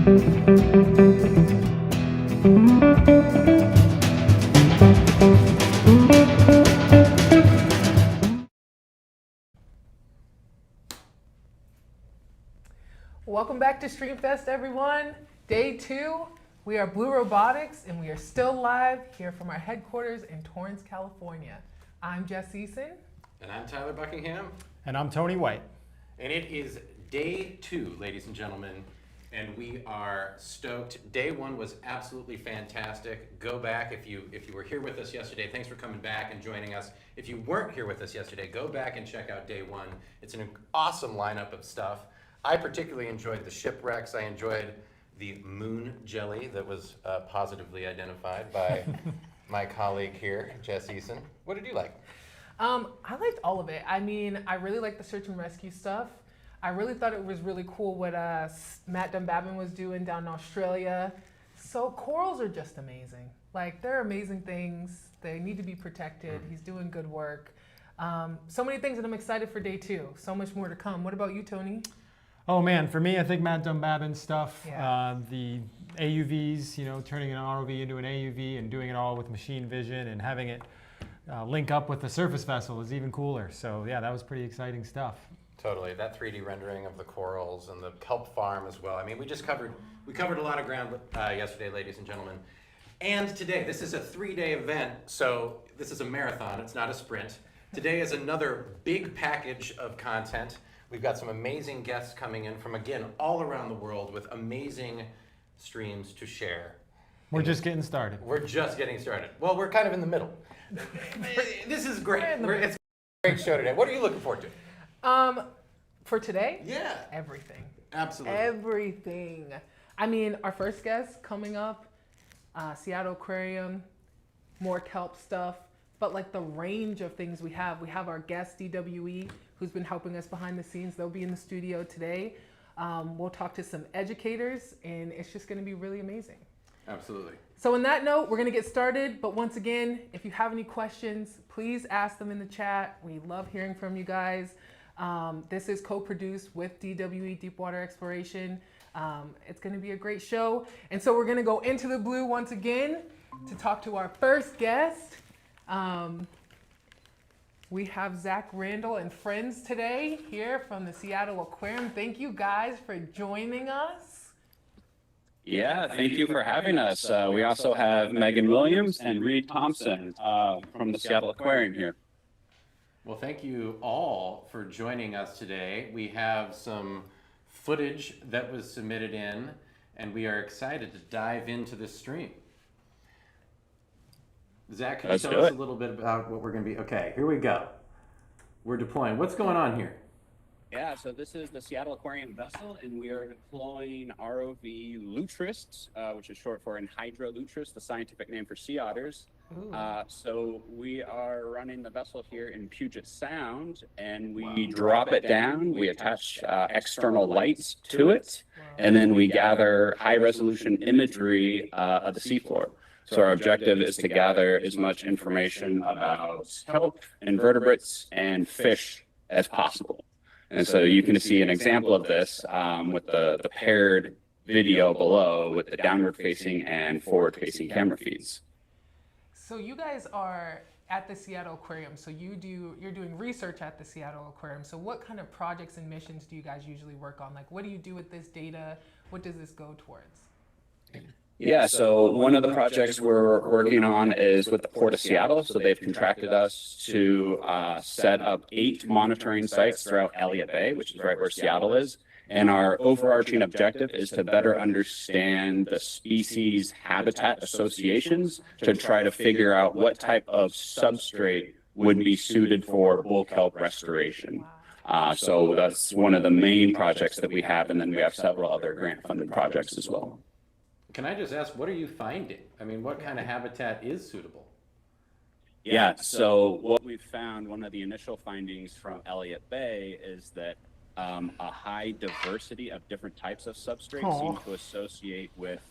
Welcome back to Streamfest, everyone. Day 2, we are Blue Robotics, and we are still live here from our headquarters in Torrance, California. I'm Jess Eason. And I'm Tyler Buckingham. And I'm Tony White. And it is day 2, ladies and gentlemen, and we are stoked. Day 1 was absolutely fantastic. Go back if you were here with us yesterday. Thanks for coming back and joining us. If you weren't here with us yesterday, go back and check out day 1. It's an awesome lineup of stuff. I particularly enjoyed the shipwrecks. I enjoyed the moon jelly that was positively identified by my colleague here, Jess Eason. What did you like? I liked all of it. I mean, I really liked the search and rescue stuff. I really thought it was really cool what Matt Dunbabin was doing down in Australia. So corals are just amazing. Like, they're amazing things. They need to be protected. He's doing good work. So many things that I'm excited for day 2. So much more to come. What about you, Tony? Oh man, for me, I think Matt Dunbabin's stuff, Yeah. the AUVs, you know, turning an ROV into an AUV and doing it all with machine vision and having it link up with the surface vessel is even cooler. So yeah, that was pretty exciting stuff. Totally, that 3D rendering of the corals and the kelp farm as well. I mean, we covered a lot of ground yesterday, ladies and gentlemen. And today, this is a 3-day event, so this is a marathon, it's not a sprint. Today is another big package of content. We've got some amazing guests coming in from, again, all around the world with amazing streams to share. We're just getting started. We're just getting started. Well, we're kind of in the middle. This is great. It's a great show today. What are you looking forward to? For today? Yeah. Everything. Absolutely. Everything. I mean, our first guest coming up, Seattle Aquarium, more kelp stuff, but like the range of things we have. We have our guest, DWE, who's been helping us behind the scenes. They'll be in the studio today. We'll talk to some educators, and it's just going to be really amazing. Absolutely. So on that note, we're going to get started. But once again, if you have any questions, please ask them in the chat. We love hearing from you guys. This is co-produced with DWE Deepwater Exploration. It's going to be a great show. And so we're going to go into the blue once again to talk to our first guest. We have Zach Randell and friends today here from the Seattle Aquarium. Thank you guys for joining us. Yeah, thank you for having us. We also have Megan Williams and Reed Thompson from the Seattle Aquarium here. Well, thank you all for joining us today. We have some footage that was submitted in, and we are excited to dive into this stream. Zach, can you tell us a little bit about what we're going to be? Okay, here we go. We're deploying. What's going on here? Yeah, so this is the Seattle Aquarium vessel, and we are deploying ROV Lutris, which is short for Anhydra lutris, the scientific name for sea otters. So we are running the vessel here in Puget Sound, and we drop it down. We attach external lights to it, and then we gather high-resolution imagery of the seafloor. So our objective is to gather as much information about kelp, invertebrates, and fish as possible. And so you can see an example of this with the paired video below with the downward-facing and forward-facing camera feeds. So you guys are at the Seattle Aquarium. So you're doing research at the Seattle Aquarium. So what kind of projects and missions do you guys usually work on? Like, what do you do with this data? What does this go towards? Yeah, so one of the projects we're working on is with the Port of Seattle. So they've contracted us to set up 8 monitoring sites throughout Elliott Bay, which is right where Seattle is. And our overarching objective is to better understand the species habitat associations to try to figure out what type of substrate would be suited for bull kelp restoration. So that's one of the main projects that we have, and then we have several other grant-funded projects as well. Can I just ask, what are you finding? I mean, what kind of habitat is suitable? Yeah, so what we've found, one of the initial findings from Elliott Bay is that a high diversity of different types of substrates seem to associate with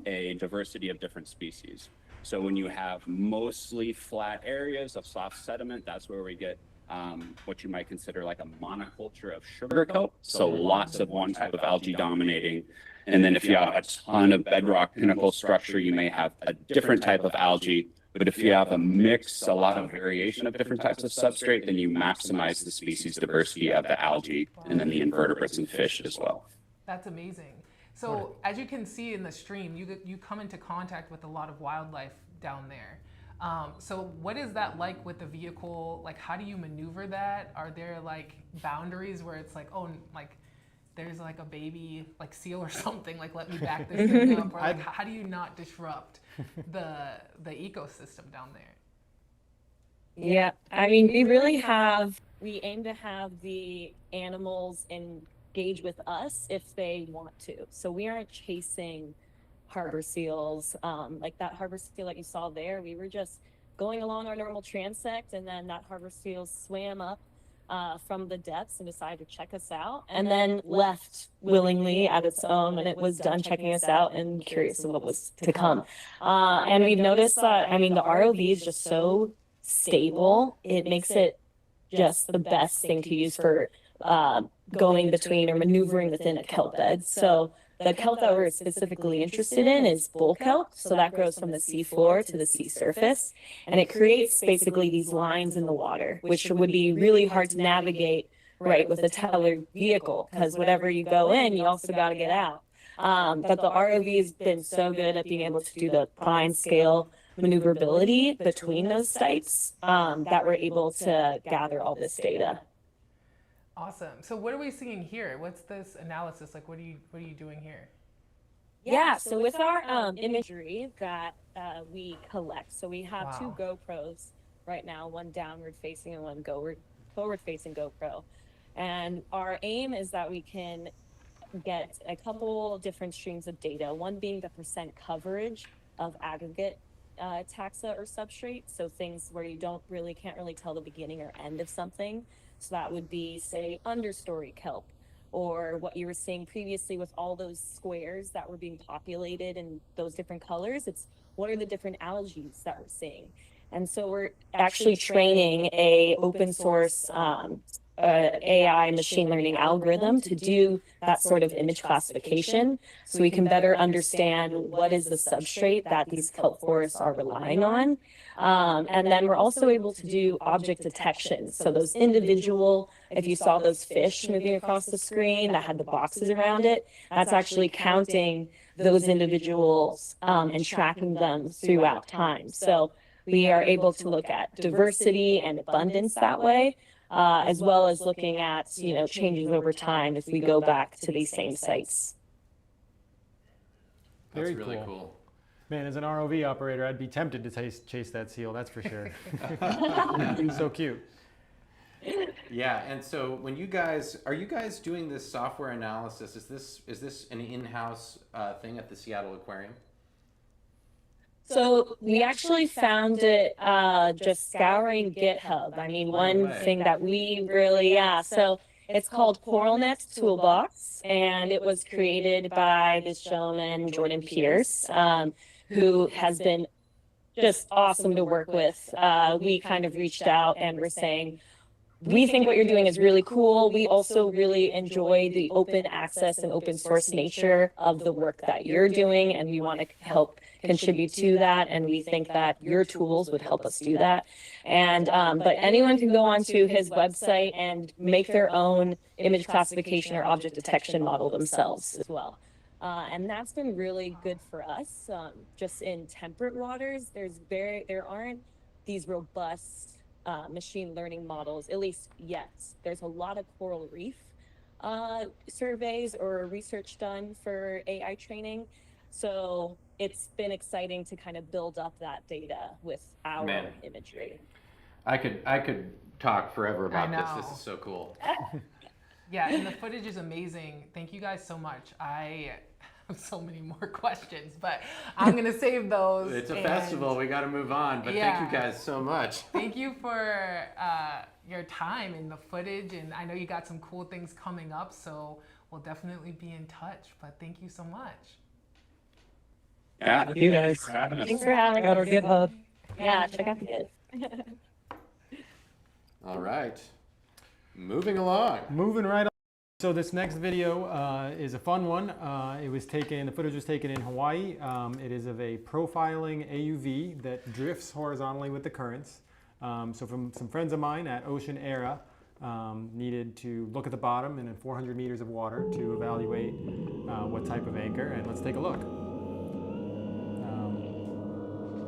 a diversity of different species. So when you have mostly flat areas of soft sediment, that's where we get what you might consider like a monoculture of sugar kelp. So lots of one type of algae dominating. And then if you have a ton of bedrock pinnacle structure, you may have a different type of algae. But if you have a mix, a lot of variation of different types of substrate, then you maximize the species diversity of the algae and then the invertebrates and fish as well. That's amazing. So as you can see in the stream, you come into contact with a lot of wildlife down there. So what is that like with the vehicle? Like, how do you maneuver that? Are there like boundaries where it's like, oh, like there's like a baby like seal or something, like let me back this thing up? Or like, how do you not disrupt the ecosystem down there? Yeah, I mean, we aim to have the animals engage with us if they want to. So we aren't chasing harbor seals. Like that harbor seal that you saw there, we were just going along our normal transect, and then that harbor seal swam up from the depths and decided to check us out, and then left willingly at its own when it was done checking us out and curious of what was to come. And we've noticed that, I mean, the ROV is just so stable. It makes it just the best thing to use for going between or maneuvering within a kelp bed. So the kelp that we're specifically interested in is bull kelp. So that grows from the seafloor to the sea surface. And it creates basically these lines in the water, which would be really hard to navigate, right, with a tethered vehicle, because whatever you go in, you also got to get out. But the ROV has been so good at being able to do the fine scale maneuverability between those sites that we're able to gather all this data. Awesome. So what are we seeing here? What's this analysis like? What are you doing here? Yeah, so with our imagery that we collect, so we have two GoPros right now, one downward facing and one forward facing GoPro. And our aim is that we can get a couple different streams of data, one being the percent coverage of aggregate taxa or substrate, so things where you can't really tell the beginning or end of something. So that would be, say, understory kelp, or what you were seeing previously with all those squares that were being populated in those different colors. It's what are the different algae that we're seeing. And so we're actually training a open source AI machine learning algorithm to do that sort of image classification, so we can better understand what is the substrate that these kelp forests are relying on. And then we're also able to do object detection. So those individual, if you saw those fish moving across the screen that had the boxes around it, that's actually counting those individuals and tracking them throughout time. So we are able to look at diversity and abundance that way, as well as looking at, changes over time if we go back to these same sites. That's Very really cool. cool. Man, as an ROV operator, I'd be tempted to chase that seal, that's for sure. He's so cute. Yeah, and so when are you guys doing this software analysis? Is this an in-house thing at the Seattle Aquarium? So we actually found it just scouring GitHub. I mean, one thing that we really, so it's called CoralNet Toolbox, and it was created by this gentleman, Jordan Pierce, who has been just awesome to work with. We kind of reached out and were saying, we think what you're doing is really cool. We also really enjoy the open access and open source nature of the work that you're doing, and we want to help contribute to that, and we think that your tools would help us do that. And but anyone can go onto his website and make their own image classification or object detection model themselves as well. And that's been really good for us. Just in temperate waters, there aren't these robust machine learning models, at least yet. There's a lot of coral reef surveys or research done for AI training. So it's been exciting to kind of build up that data with our imagery. I could talk forever about I know. this. This is so cool. Yeah, and the footage is amazing. Thank you guys so much. I have so many more questions, but I'm going to save those. It's a festival. We got to move on, but thank you guys so much. Thank you for your time and the footage, and I know you got some cool things coming up, so we'll definitely be in touch, but thank you so much. Yeah, thank you guys for having us. Thanks for having us. Got our GitHub. Yeah, check out the Git. All right. Moving along. Moving right on. So this next video is a fun one. The footage was taken in Hawaii. It is of a profiling AUV that drifts horizontally with the currents. So from some friends of mine at Ocean Era, needed to look at the bottom and in 400 meters of water to evaluate what type of anchor, and let's take a look.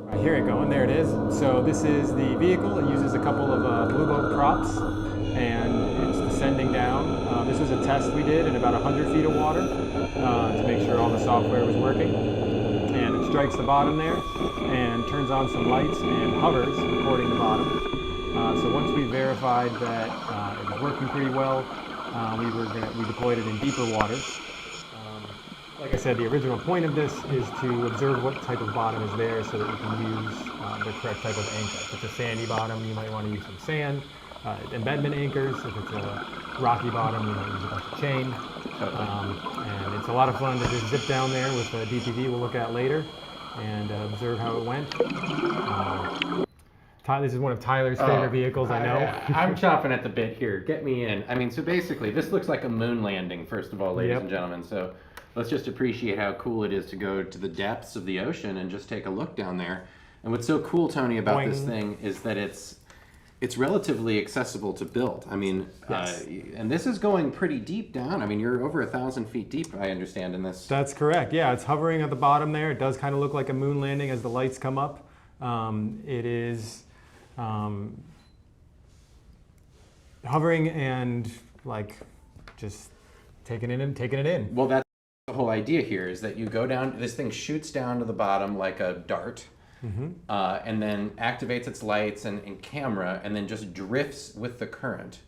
I hear it going, there it is. So this is the vehicle. It uses a couple of BlueBoat props, and it's descending down. This was a test we did in about 100 feet of water to make sure all the software was working. And it strikes the bottom there and turns on some lights and hovers, recording the bottom. So once we verified that it was working pretty well, we deployed it in deeper waters. Like I said, the original point of this is to observe what type of bottom is there so that you can use the correct type of anchor. If it's a sandy bottom, you might want to use some sand. Embedment anchors. If it's a rocky bottom, you might use a bunch of chain. And it's a lot of fun to just zip down there with the DPV we'll look at later and observe how it went. This is one of Tyler's favorite vehicles, I know. I'm chomping at the bit here. Get me in. I mean, so basically, this looks like a moon landing, first of all, ladies and gentlemen. So let's just appreciate how cool it is to go to the depths of the ocean and just take a look down there. And what's so cool, Tony, about this thing is that it's relatively accessible to build. I mean, and this is going pretty deep down. I mean, you're over 1,000 feet deep, I understand, in this. That's correct. Yeah, it's hovering at the bottom there. It does kind of look like a moon landing as the lights come up. It is hovering and like just taking it in. Well, that's the whole idea here, is that you go down, this thing shoots down to the bottom like a dart. And then activates its lights and camera, and then just drifts with the current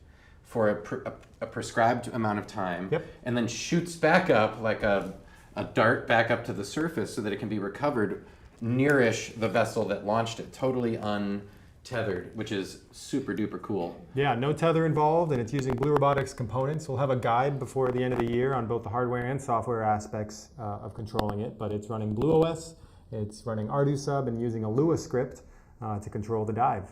for a prescribed amount of time, and then shoots back up like a dart back up to the surface so that it can be recovered nearish the vessel that launched it, totally untethered, which is super duper cool. Yeah, no tether involved, and it's using Blue Robotics components. We'll have a guide before the end of the year on both the hardware and software aspects of controlling it, but it's running BlueOS. It's running ArduSub and using a Lua script to control the dive.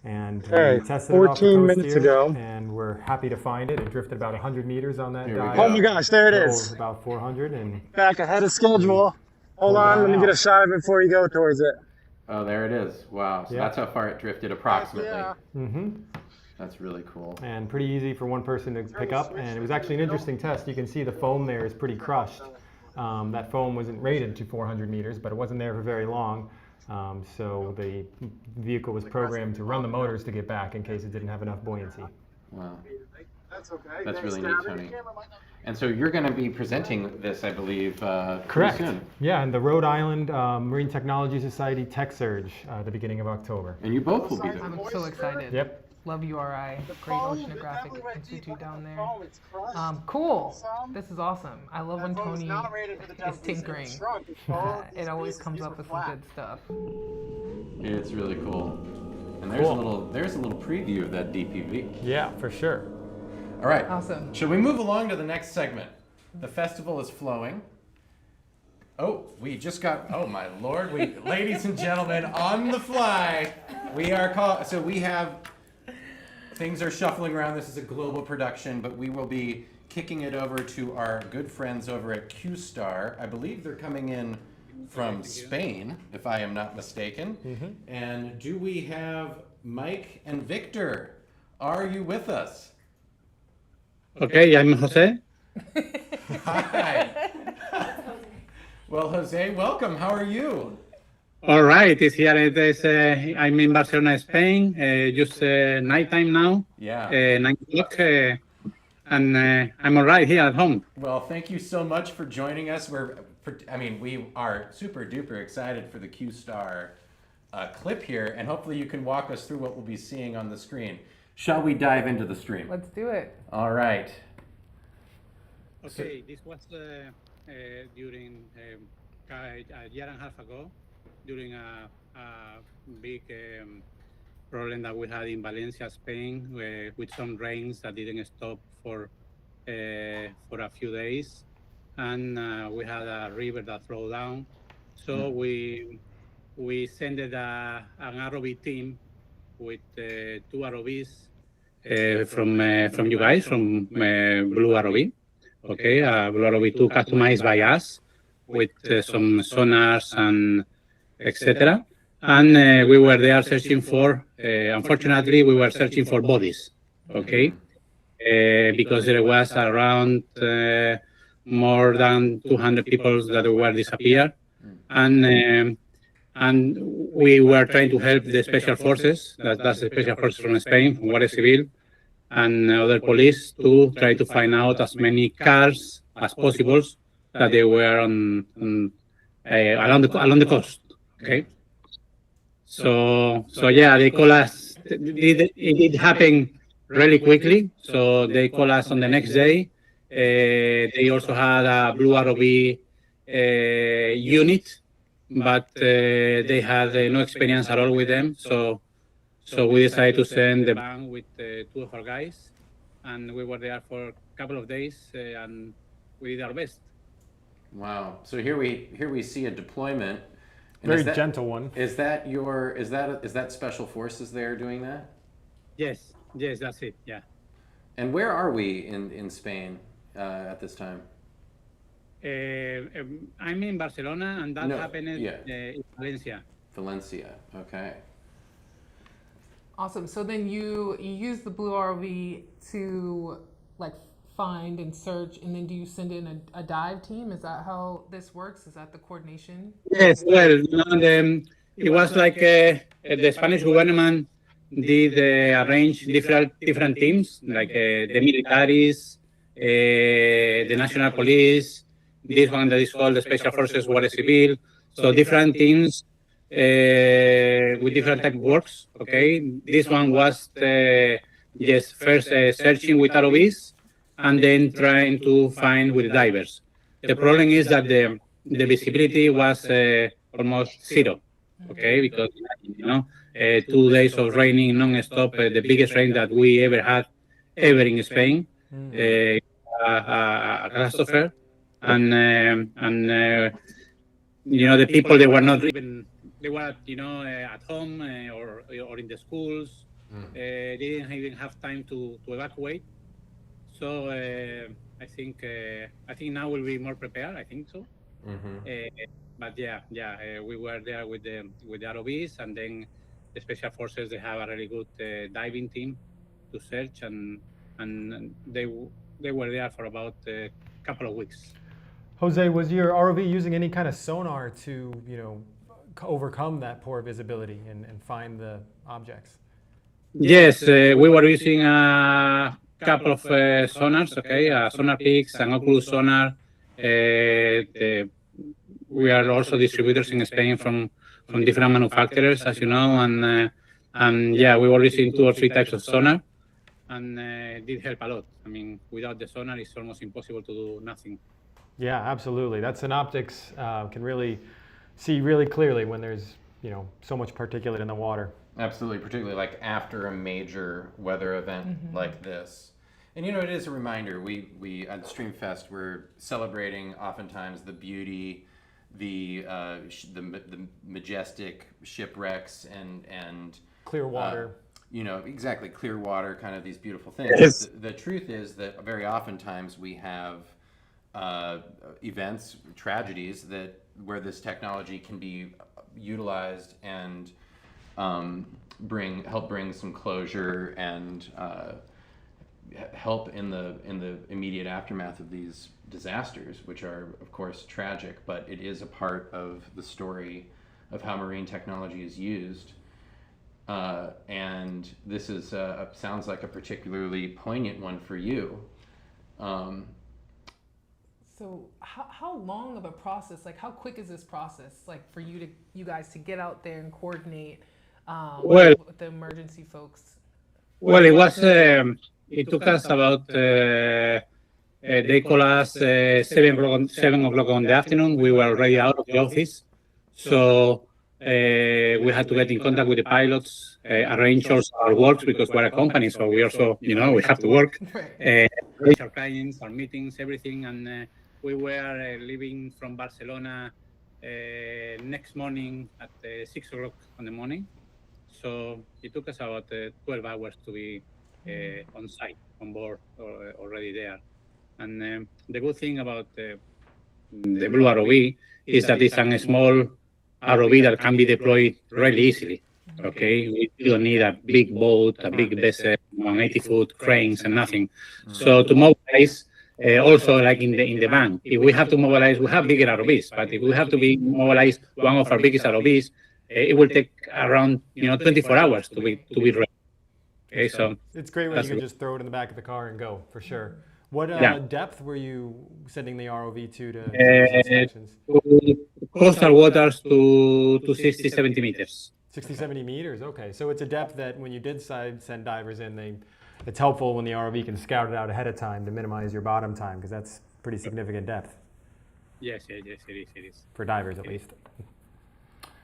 And we tested 14 it off the coast minutes here, ago, and we're happy to find it. It drifted about 100 meters on that dive. Oh my gosh, there it is. About 400 and back ahead of schedule. Hold on, let me get a shot of it before you go towards it. Oh, there it is. Wow. So that's how far it drifted approximately. Yeah. That's really cool. And pretty easy for one person to pick up. And it was actually an interesting test. You can see the foam there is pretty crushed. That foam wasn't rated to 400 meters, but it wasn't there for very long. So the vehicle was programmed to run the motors to get back in case it didn't have enough buoyancy. Wow. That's really neat, Tony. And so you're going to be presenting this, I believe, correct. Soon. Yeah, in the Rhode Island Marine Technology Society Tech Surge at the beginning of October. And you both will be there. I'm so excited. Yep. Love URI, Great Oceanographic Institute down there. Cool. This is awesome. I love when Tony is tinkering. It always comes up with some good stuff. It's really cool. And there's a little preview of that DPV. Yeah, for sure. All right. Awesome. Shall we move along to the next segment? The festival is flowing. Oh, we just got, oh my Lord, ladies and gentlemen, on the fly, things are shuffling around. This is a global production, but we will be kicking it over to our good friends over at QSTAR. I believe they're coming in from Spain, if I am not mistaken. And do we have Mike and Victor? Are you with us? Okay, I'm Jose. Hi. Well, Jose, welcome. How are you? All right, it's here. I'm in Barcelona, Spain. Just nighttime now. Yeah. 9 o'clock, and I'm all right here at home. Well, thank you so much for joining us. We are super duper excited for the QSTAR clip here, and hopefully you can walk us through what we'll be seeing on the screen. Shall we dive into the stream? Let's do it. All right. Okay, this was during a year and a half ago, during a big problem that we had in Valencia, Spain, with some rains that didn't stop for a few days, and we had a river that flowed down. So we sent an ROV team with 2 ROVs from you guys, from Blue ROV. Okay, BlueROV2 customized by us with some sonars and etc. And we were there searching for, unfortunately, we were searching for bodies, okay? Because there was around more than 200 people that were disappeared. And we were trying to help the special forces, that's the special forces from Spain, from Guardia Civil, and other police to try to find out as many cars as possible that they were along the coast. Okay. So yeah, they call us. It did happen really quickly. So they call us on the next day. They also had a Blue ROV unit, but they had no experience at all with them. So we decided to send the van with 2 of our guys, and we were there for a couple of days, and we did our best. Wow. So here we see a deployment. And Very gentle one. Is that special forces there doing that? Yes, that's it. Yeah. And where are we in Spain at this time? I'm in Barcelona, and that happened in Valencia. Valencia. Okay. Awesome. So then you use the Blue ROV to like find and search, and then do you send in a dive team? Is that how this works? Is that the coordination? Yes. Well, it was like the Spanish government did arrange different teams, like the militaries, the national police. This one that is called the Special Forces Guardia Civil. So different teams with different type of works. Okay, this one was first searching with ROVs and then trying to find with divers. The problem is that the visibility was almost zero. Okay, because 2 days of raining non-stop, the biggest rain that we ever had in Spain, a catastrophe. And the people, they were not even, they were at home or in the schools. They didn't even have time to evacuate. So I think now we'll be more prepared. I think so. But we were there with the ROVs, and then the special forces, they have a really good diving team to search, and they were there for about a couple of weeks. Jose, was your ROV using any kind of sonar to, overcome that poor visibility and find the objects? Yes, we were using a couple of sonars, okay, Sonar Peaks and Oculus Sonar. We are also distributors in Spain from different manufacturers, as you know, and we were using 2 or 3 types of sonar, and it did help a lot. I mean, without the sonar, it's almost impossible to do nothing. Yeah, absolutely. That synoptics can really see really clearly when there's, so much particulate in the water. Absolutely, particularly like after a major weather event like this. And it is a reminder, we at Streamfest, we're celebrating oftentimes the beauty, the majestic shipwrecks and clear water. Exactly, clear water, kind of these beautiful things. Yes. The truth is that very oftentimes we have events, tragedies where this technology can be utilized and help bring some closure and help in the immediate aftermath of these disasters, which are of course tragic, but it is a part of the story of how marine technology is used. And this is sounds like a particularly poignant one for you. So how long of a process, like how quick is this process, like for you guys to get out there and coordinate with the emergency folks? Well, it was, it took us about, they called us 7 o'clock in the afternoon. We were already out of the office. So we had to get in contact with the pilots, arrange also our works, because we're a company. So we also, we have to work, arrange our clients, our meetings, everything. And we were leaving from Barcelona next morning at 6 o'clock in the morning. So it took us about 12 hours to be on site, on board, already there. And the good thing about the Blue ROV is that it's a small ROV that can be deployed really easily. Okay, we don't need a big boat, a big vessel, 180-foot cranes and nothing. So to mobilize, also like in the bank, if we have to mobilize, we have bigger ROVs, but if we have to be mobilize one of our biggest ROVs, it will take around 24 hours to be ready. Okay, so it's great when you can just throw it in the back of the car and go, for sure. What depth were you sending the ROV to do inspections? Coastal waters to 60, 70 meters. 60, 70 meters, okay. So it's a depth that when you did send divers in, it's helpful when the ROV can scout it out ahead of time to minimize your bottom time, because that's pretty significant depth. Yes, it is. For divers, at least.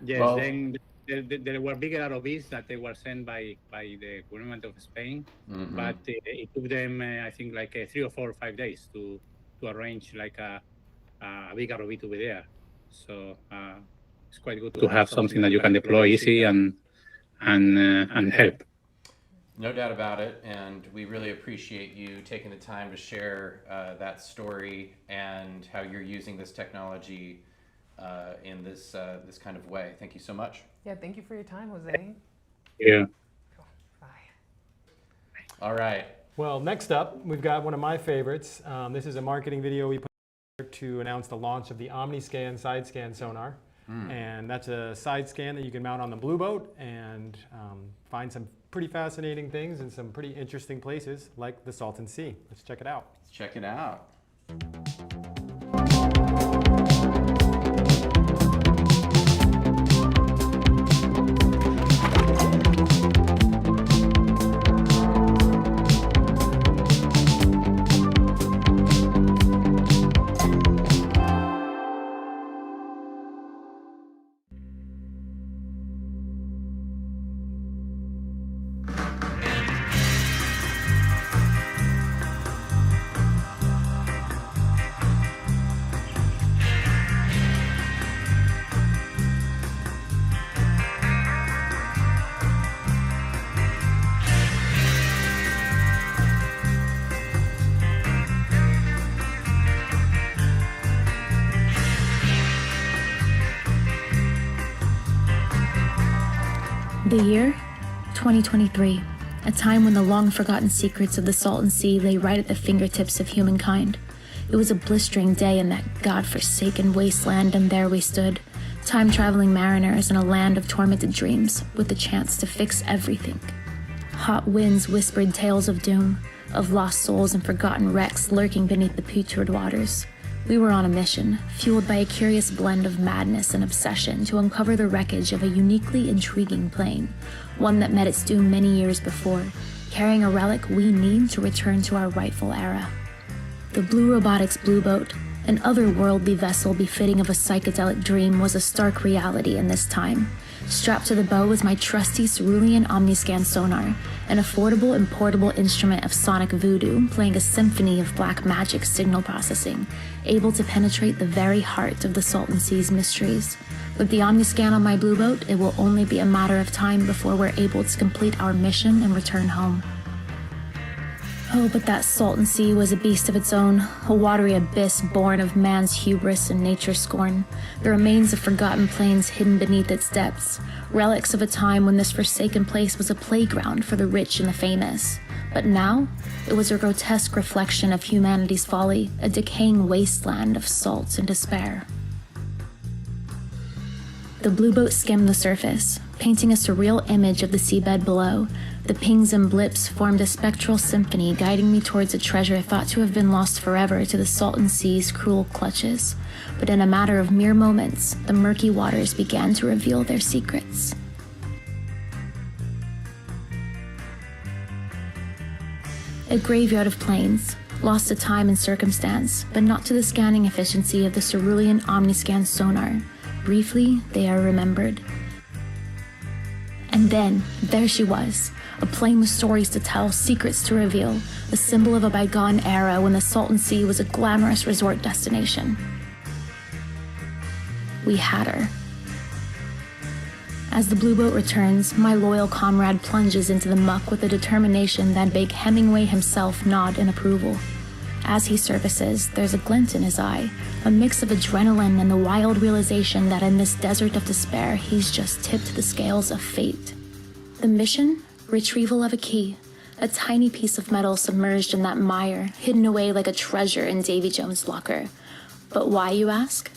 Yes, well, then there were bigger ROVs that they were sent by the government of Spain, but it took them, I think, like 3 or 4 or 5 days to arrange like a big ROV to be there. So it's quite good to have something that you can deploy easy and help. No doubt about it, and we really appreciate you taking the time to share that story and how you're using this technology in this kind of way. Thank you so much. Yeah, thank you for your time, Jose. Yeah. Bye. All right. Well, next up, we've got one of my favorites. This is a marketing video we put together to announce the launch of the OmniScan side scan sonar. And that's a side scan that you can mount on the BlueBoat and find some pretty fascinating things in some pretty interesting places like the Salton Sea. Let's check it out. Let's check it out. The year 2023, a time when the long-forgotten secrets of the Salton Sea lay right at the fingertips of humankind. It was a blistering day in that god-forsaken wasteland, and there we stood, time-traveling mariners in a land of tormented dreams, with the chance to fix everything. Hot winds whispered tales of doom, of lost souls and forgotten wrecks lurking beneath the putrid waters. We were on a mission, fueled by a curious blend of madness and obsession to uncover the wreckage of a uniquely intriguing plane, one that met its doom many years before, carrying a relic we need to return to our rightful era. The Blue Robotics BlueBoat, an otherworldly vessel befitting of a psychedelic dream, was a stark reality in this time. Strapped to the bow was my trusty cerulean OmniScan sonar, an affordable and portable instrument of sonic voodoo playing a symphony of black magic signal processing, able to penetrate the very heart of the Salton Sea's mysteries. With the OmniScan on my BlueBoat, it will only be a matter of time before we're able to complete our mission and return home. Oh, but that Salton Sea was a beast of its own, a watery abyss born of man's hubris and nature's scorn, the remains of forgotten plains hidden beneath its depths, relics of a time when this forsaken place was a playground for the rich and the famous. But now, it was a grotesque reflection of humanity's folly, a decaying wasteland of salt and despair. The BlueBoat skimmed the surface, painting a surreal image of the seabed below. The pings and blips formed a spectral symphony, guiding me towards a treasure thought to have been lost forever to the Salton Sea's cruel clutches. But in a matter of mere moments, the murky waters began to reveal their secrets. A graveyard of planes, lost to time and circumstance, but not to the scanning efficiency of the cerulean OmniScan sonar. Briefly, they are remembered. And then, there she was, a plane with stories to tell, secrets to reveal, a symbol of a bygone era when the Salton Sea was a glamorous resort destination. We had her. As the Blue Boat returns, my loyal comrade plunges into the muck with a determination that'd make Hemingway himself nod in approval. As he surfaces, there's a glint in his eye, a mix of adrenaline and the wild realization that in this desert of despair, he's just tipped the scales of fate. The mission? Retrieval of a key. A tiny piece of metal submerged in that mire, hidden away like a treasure in Davy Jones' locker. But why, you ask?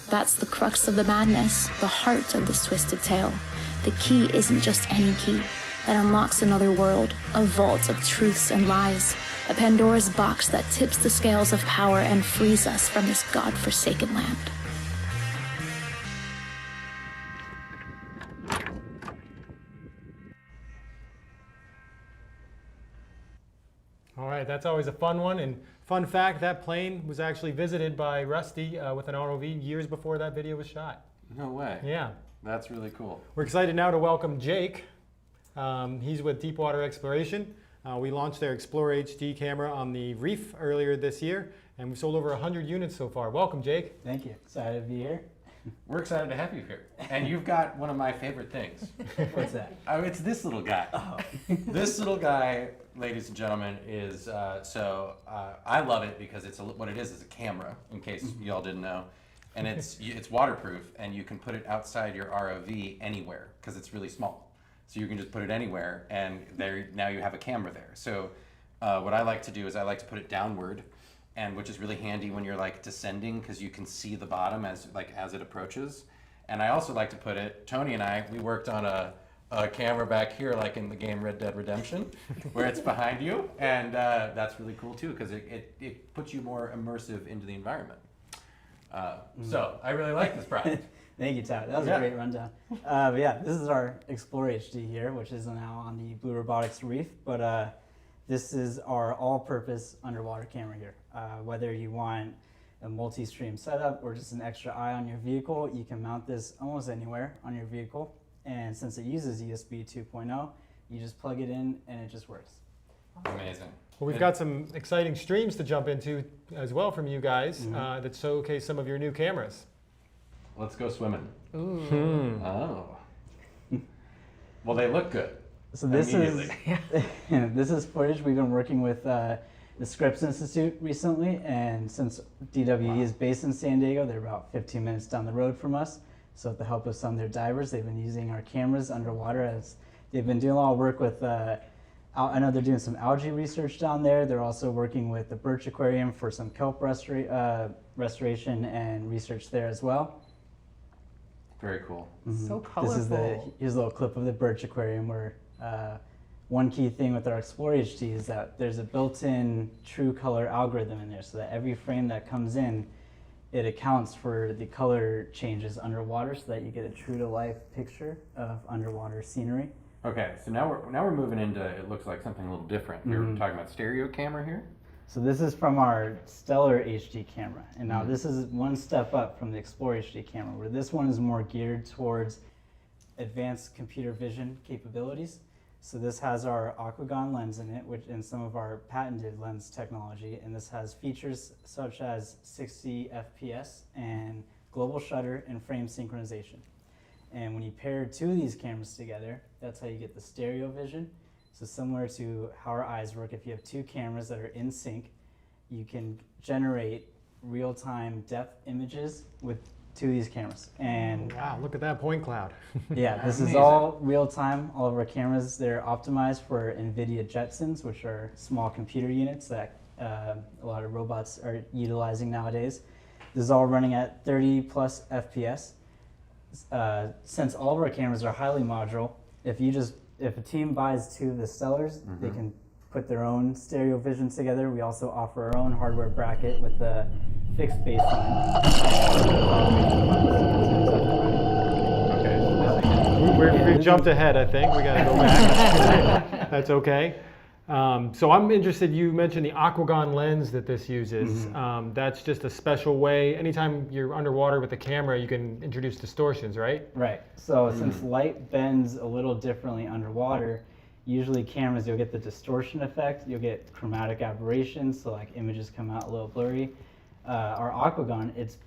That's the crux of the madness, the heart of this twisted tale. The key isn't just any key. It unlocks another world, a vault of truths and lies, a Pandora's box that tips the scales of power and frees us from this God-forsaken land. All right, that's always a fun one. And fun fact, that plane was actually visited by Rusty with an ROV years before that video was shot. No way. Yeah. That's really cool. We're excited now to welcome Jake. He's with Deepwater Exploration. We launched their Explore HD camera on the reef earlier this year, and we've sold over 100 units so far. Welcome, Jake. Thank you. Excited to be here. We're excited to have you here. And you've got one of my favorite things. What's that? Oh, it's this little guy. Oh. This little guy, ladies and gentlemen, is, I love it because what it is a camera, in case y'all didn't know. And it's waterproof, and you can put it outside your ROV anywhere because it's really small. So you can just put it anywhere, and now you have a camera there. So what I like to do is I like to put it downward, and which is really handy when you're like descending because you can see the bottom as it approaches. And I also like to put it, Tony and I, we worked on a camera back here like in the game Red Dead Redemption where it's behind you, and that's really cool too because it puts you more immersive into the environment. So I really like this product. Thank you, Todd. That was a great rundown. But yeah, this is our Explore HD here, which is now on the Blue Robotics reef. But this is our all-purpose underwater camera here. Whether you want a multi-stream setup or just an extra eye on your vehicle, you can mount this almost anywhere on your vehicle. And since it uses USB 2.0, you just plug it in and it just works. Amazing. Well, we've got some exciting streams to jump into as well from you guys that showcase some of your new cameras. Let's go swimming. Ooh. Oh. Well, they look good. So this is footage we've been working with the Scripps Institute recently, and since DWE is based in San Diego, they're about 15 minutes down the road from us. So with the help of some of their divers, they've been using our cameras underwater as they've been doing a lot of work with, I know they're doing some algae research down there. They're also working with the Birch Aquarium for some kelp restoration and research there as well. Very cool. So colorful. Here's a little clip of the Birch Aquarium where one key thing with our Explore HD is that there's a built-in true color algorithm in there, so that every frame that comes in, it accounts for the color changes underwater so that you get a true-to-life picture of underwater scenery. Okay, so now we're moving into, it looks like something a little different. You're talking about stereo camera here? So this is from our Stellar HD camera, and now this is one step up from the Explore HD camera, where this one is more geared towards advanced computer vision capabilities. So this has our Aquagon lens in it, and some of our patented lens technology, and this has features such as 60 FPS and global shutter and frame synchronization. And when you pair two of these cameras together, that's how you get the stereo vision. So similar to how our eyes work, if you have two cameras that are in sync, you can generate real-time depth images with two of these cameras. And wow, look at that point cloud. yeah, this is all real-time. All of our cameras, they're optimized for NVIDIA Jetsons, which are small computer units that a lot of robots are utilizing nowadays. This is all running at 30 plus FPS. Since all of our cameras are highly modular, if a team buys two of the Stellars, they can put their own stereo vision together. We also offer our own hardware bracket with the fixed baseline. Okay, we jumped ahead, I think. We got to go back. That's okay. So I'm interested, you mentioned the Aquagon lens that this uses. That's just a special way. Anytime you're underwater with the camera, you can introduce distortions, right? Right. So since light bends a little differently underwater, usually cameras, you'll get the distortion effect, you'll get chromatic aberrations, so like images come out a little blurry. Our Aquagon, it's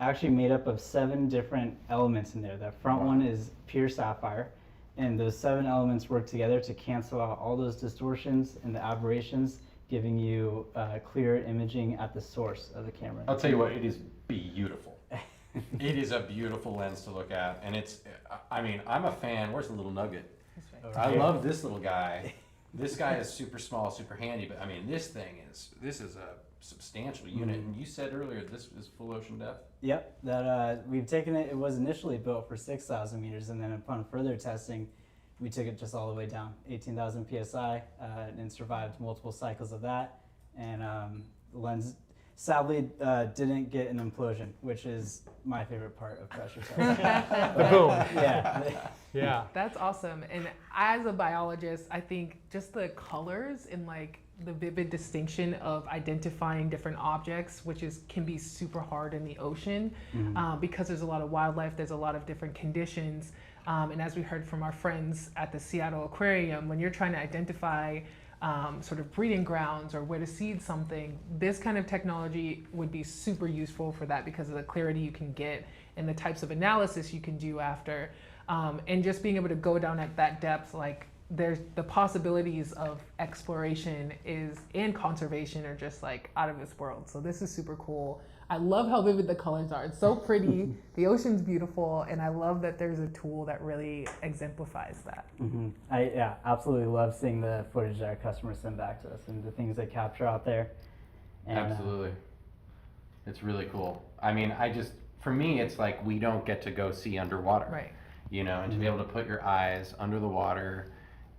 actually made up of 7 different elements in there. That front one is pure sapphire, and those 7 elements work together to cancel out all those distortions and the aberrations, giving you clear imaging at the source of the camera. I'll tell you what, it is beautiful. It is a beautiful lens to look at, and it's, I mean, I'm a fan. Where's the little nugget? I love this little guy. This guy is super small, super handy, but I mean, this is a substantial unit. And you said earlier this is full ocean depth? Yep, that we've taken it. It was initially built for 6,000 meters, and then upon further testing, we took it just all the way down, 18,000 psi, and survived multiple cycles of that. And the lens sadly didn't get an implosion, which is my favorite part of pressure testing. The boom. Yeah. Yeah. That's awesome. And as a biologist, I think just the colors and like the vivid distinction of identifying different objects, which can be super hard in the ocean, because there's a lot of wildlife, there's a lot of different conditions. And as we heard from our friends at the Seattle Aquarium, when you're trying to identify sort of breeding grounds or where to seed something, this kind of technology would be super useful for that because of the clarity you can get and the types of analysis you can do after. And just being able to go down at that depth, like there's the possibilities of exploration and conservation are just like out of this world. So this is super cool. I love how vivid the colors are. It's so pretty. The ocean's beautiful, and I love that there's a tool that really exemplifies that. I absolutely love seeing the footage that our customers send back to us and the things they capture out there. And, Absolutely. It's really cool. I mean, for me, it's like we don't get to go see underwater. Right. You know, and to be able to put your eyes under the water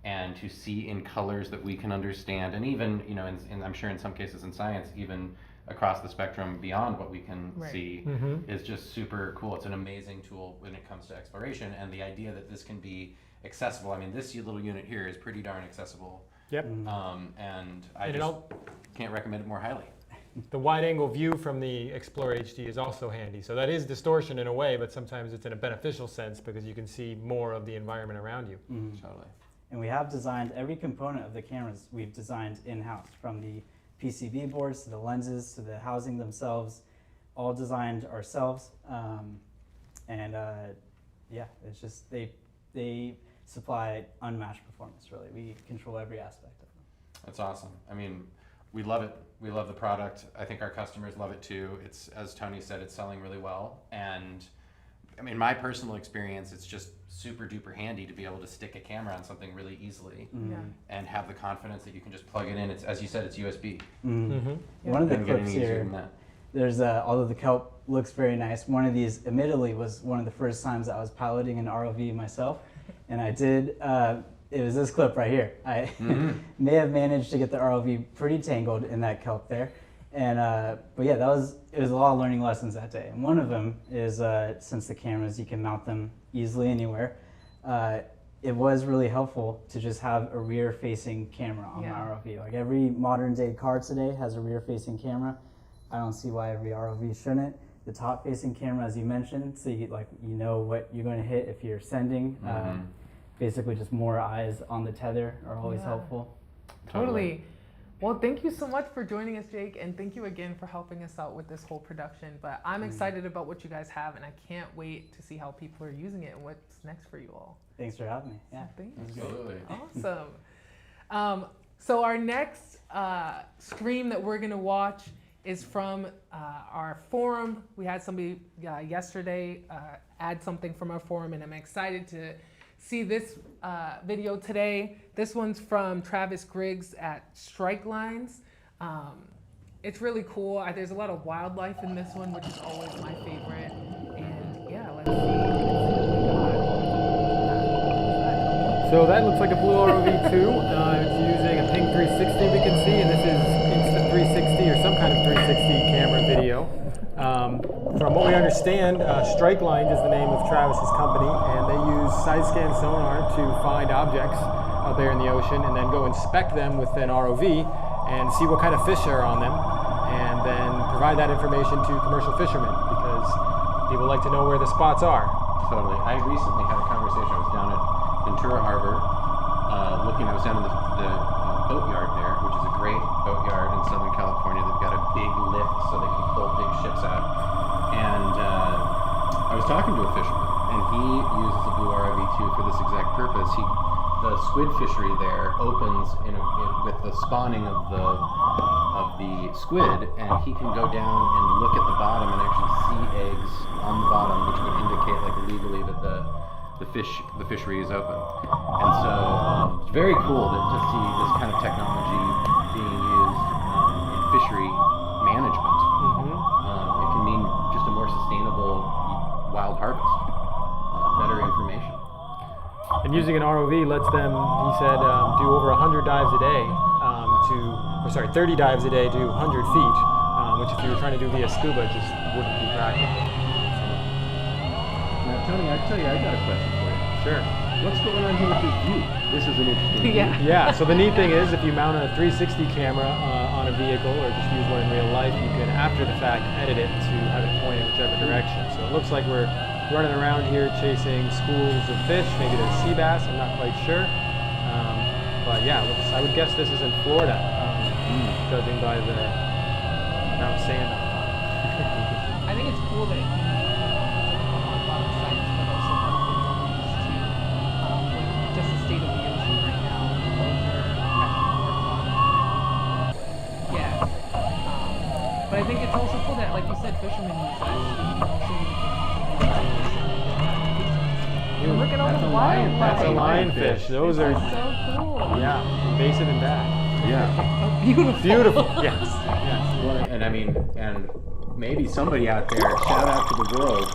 and to see in colors that we can understand, and even, you know, and I'm sure in some cases in science, even across the spectrum beyond what we can see is just super cool. It's an amazing tool when it comes to exploration, and the idea that this can be accessible. I mean, this little unit here is pretty darn accessible. Yep. And I just can't recommend it more highly. The wide angle view from the Explorer HD is also handy. So that is distortion in a way, but sometimes it's in a beneficial sense because you can see more of the environment around you. Totally. And we have designed every component of the cameras we've designed in-house, from the PCB boards to the lenses to the housing themselves, all designed ourselves. Yeah, it's just they supply unmatched performance, really. We control every aspect of them. That's awesome. I mean, we love it. We love the product. I think our customers love it too. It's, as Tony said, it's selling really well. And I mean, my personal experience, it's just super duper handy to be able to stick a camera on something really easily and have the confidence that you can just plug it in. It's, as you said, it's USB. One of the clips here, there's although the kelp looks very nice, one of these admittedly was one of the first times I was piloting an ROV myself, and I did, it was this clip right here. I may have managed to get the ROV pretty tangled in that kelp there. And but yeah, it was a lot of learning lessons that day. And one of them is since the cameras, you can mount them easily anywhere. It was really helpful to just have a rear-facing camera on my ROV. Like every modern-day car today has a rear-facing camera. I don't see why every ROV shouldn't. The top-facing camera, as you mentioned, so you know what you're going to hit if you're sending. Basically, just more eyes on the tether are always helpful. Totally. Well, thank you so much for joining us, Jake, and thank you again for helping us out with this whole production. But I'm excited about what you guys have, and I can't wait to see how people are using it and what's next for you all. Thanks for having me. Yeah, thanks. Absolutely. Awesome. So our next stream that we're going to watch is from our forum. We had somebody yesterday add something from our forum, and I'm excited to see this video today. This one's from Travis Griggs at StrikeLines. It's really cool. There's a lot of wildlife in this one, which is always my favorite. And yeah, let's see what we got. So that looks like a BlueROV2. It's using a ping 360 we can see, and this is Insta360 or some kind of 360 camera video. From what we understand, StrikeLines is the name of Travis's company, and they use side-scan sonar to find objects out there in the ocean and then go inspect them with an ROV and see what kind of fish are on them, and then provide that information to commercial fishermen because people like to know where the spots are. Totally. I recently had a conversation. I was down at Ventura Harbor I was down in the boatyard there, which is a great boatyard in Southern California. They've got a big lift so they can pull big ships out. And I was talking to a fisherman, and he uses a BlueROV2 for this exact purpose. The squid fishery there opens with the spawning of the squid, and he can go down and look at the bottom and actually see eggs on the bottom, which would indicate like legally that the fishery is open. And so it's very cool to see this kind of technology being used in fishery management. It can mean just a more sustainable wild harvest, better information. And using an ROV lets them, he said, do over 100 dives a day 30 dives a day to 100 feet, which if you were trying to do via scuba, just wouldn't be practical. Now, Tony, I tell you, I got a question for you. Sure. What's going on here with this view? This is an interesting view. Yeah, so the neat thing is if you mount a 360 camera on a vehicle or just use one in real life, you can, after the fact, edit it to have it point in whichever direction. So it looks like we're running around here chasing schools of fish, maybe they're sea bass, I'm not quite sure. But yeah, I would guess this is in Florida, judging by the amount of sand on top. I think it's cool that on a lot of sites, but also on videos too, with just the state of the ocean right now. Those are actually worth a lot. But I think it's also cool that, like you said, fishermen use that. So you can also use it. Look at all the wildlife. That's a lionfish. Those are so cool. Yeah, invasive and bad. Yeah. Beautiful. Beautiful. Yes. Well, and I mean, and maybe somebody out there, shout out to the world.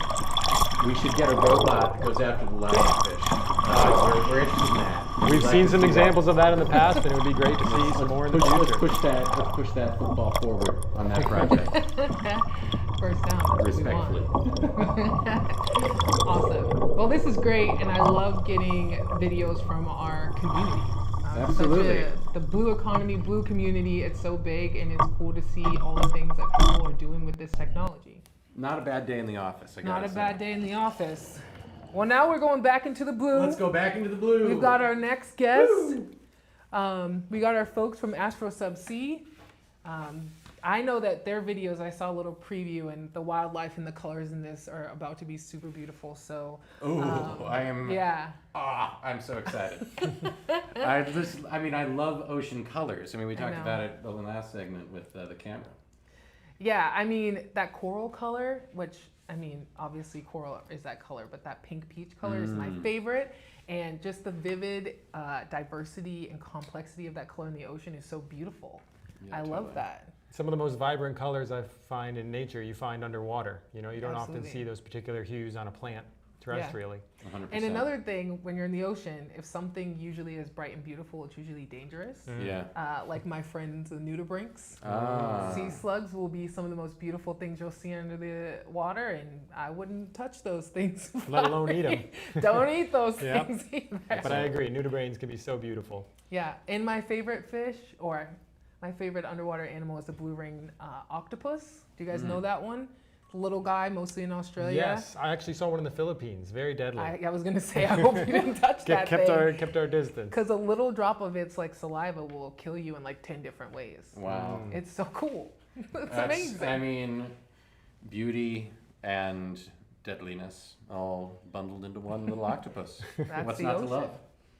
We should get a robot that goes after the lionfish. We're interested in that. We've seen some examples of that in the past, and it would be great to see some more in the future. Let's push that football forward on that project. First down. That's Respectfully. what we want. Awesome. Well, this is great, and I love getting videos from our community. Absolutely. The blue economy, blue community, it's so big, and it's cool to see all the things that people are doing with this technology. Not a bad day in the office, I gotta Not a say. bad day in the office. Well, now we're going back into the blue. Let's go back into the blue. We've got our next guest. We got our folks from Astral-Subsea. I know that their videos, I saw a little preview, and the wildlife and the colors in this are about to be super beautiful. So, I am. yeah. I'm so excited. I love ocean colors. I mean, we talked about it in the last segment with the camera. Yeah, I mean, that coral color, which, I mean, obviously coral is that color, but that pink peach color is my favorite. And just the vivid diversity and complexity of that color in the ocean is so beautiful. Yeah, I totally. love that. Some of the most vibrant colors I find in nature, you find underwater. You know, you don't Absolutely. often see those particular hues on a plant terrestrially. 100%. And another thing, when you're in the ocean, if something usually is bright and beautiful, it's usually dangerous. Yeah. Like my friends, the nudibranchs. Sea slugs will be some of the most beautiful things you'll see under the water, and I wouldn't touch those things. Let alone eat them. Don't eat those Yep. things either. But I agree, nudibranchs can be so beautiful. Yeah, and my favorite fish, or my favorite underwater animal, is the blue-ringed octopus. Do you guys know that one? Little guy, mostly in Australia. Yes, I actually saw one in the Philippines. Very deadly. I was gonna say, I hope you didn't touch that kept thing. our distance. Because a little drop of its like saliva will kill you in like 10 different ways. Wow. It's so cool. It's That's, amazing. I mean, beauty and deadliness all bundled into one little octopus. That's What's the not ocean. to love?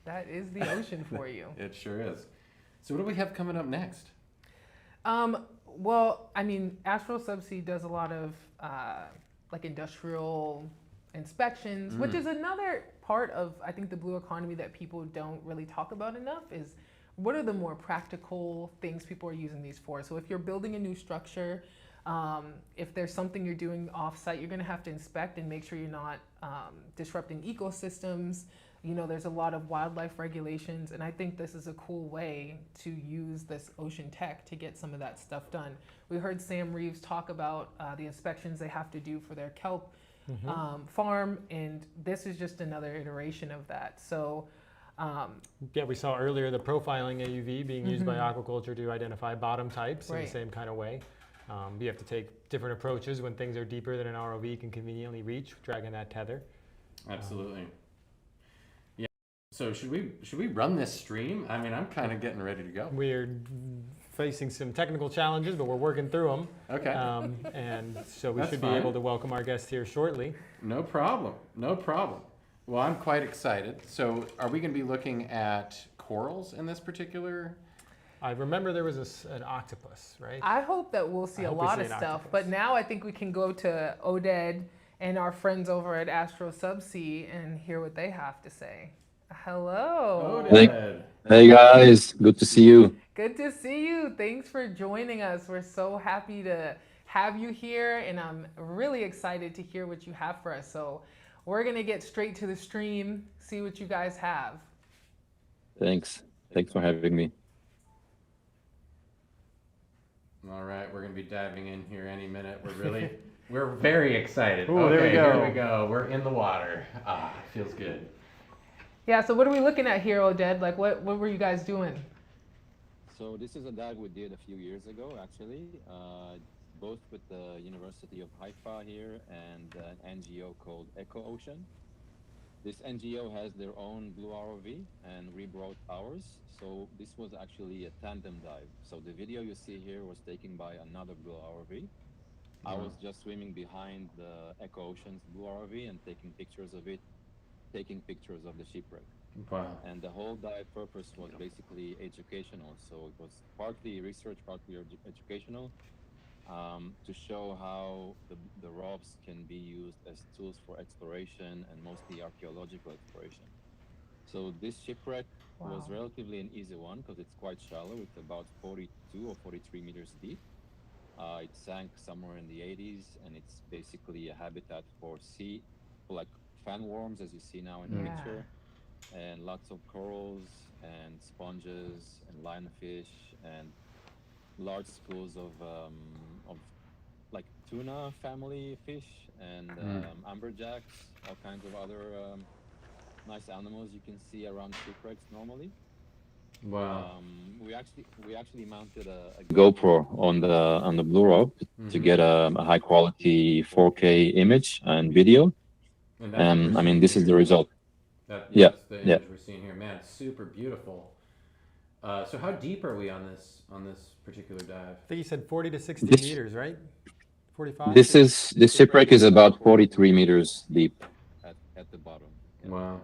That is the ocean for you. It sure is. So what do we have coming up next? Well, I mean, Astral-Subsea does a lot of like industrial inspections, which is another part of, I think, the blue economy that people don't really talk about enough, is what are the more practical things people are using these for. So if you're building a new structure, if there's something you're doing off-site, you're gonna have to inspect and make sure you're not disrupting ecosystems. You know, there's a lot of wildlife regulations, and I think this is a cool way to use this ocean tech to get some of that stuff done. We heard Sam Reeves talk about the inspections they have to do for their kelp farm, and this is just another iteration of that. So, yeah, we saw earlier the profiling AUV being used by aquaculture to identify bottom types in the same kind of way. You have to take different approaches when things are deeper than an ROV can conveniently reach, dragging that tether. Absolutely. So should we run this stream? I mean, I'm kind of getting ready to go. We're facing some technical challenges, but we're working through them. Okay. And so we That's should fine. be able to welcome our guest here shortly. No problem. No problem. Well, I'm quite excited. So are we going to be looking at corals in this particular? I remember there was an octopus, right? I hope that we'll see I a hope we lot see of an stuff, octopus. but now I think we can go to Oded and our friends over at Astral-Subsea and hear what they have to say. Hello. Oded. Hey guys, good to see you. Good to see you. Thanks for joining us. We're so happy to have you here, and I'm really excited to hear what you have for us. So we're going to get straight to the stream, see what you guys have. Thanks for having me. All right, we're going to be diving in here any minute. We're very excited. Ooh, okay, there we go. Here we go. We're in the water. Feels good. Yeah, so what are we looking at here, Oded? Like, what were you guys doing? So this is a dive we did a few years ago, actually, both with the University of Haifa here and an NGO called Eco Ocean. This NGO has their own BlueROV, and we brought ours. So this was actually a tandem dive. So the video you see here was taken by another BlueROV. I was just swimming behind the Eco Ocean's BlueROV and taking pictures of it, taking pictures of the shipwreck. Wow. And the whole dive purpose was basically educational. So it was partly research, partly educational, to show how the ROVs can be used as tools for exploration and mostly archaeological exploration. So this shipwreck was relatively an easy one because it's quite shallow. It's about 42 or 43 meters deep. It sank somewhere in the 80s, and it's basically a habitat for like fan worms, as you see now in the picture, and lots of corals and sponges and lionfish and large schools of like tuna family fish and amberjacks, all kinds of other nice animals you can see around shipwrecks normally. Wow. We actually mounted a GoPro on the BlueROV to get a high quality 4K image and video. And I mean, this is the result. That's Yeah, the yeah. image we're seeing here. Man, it's super beautiful. So how deep are we on this particular dive? I think you said 40 to 60 This- meters, right? 45? This shipwreck is about 43 meters deep at the bottom. Yeah. Wow.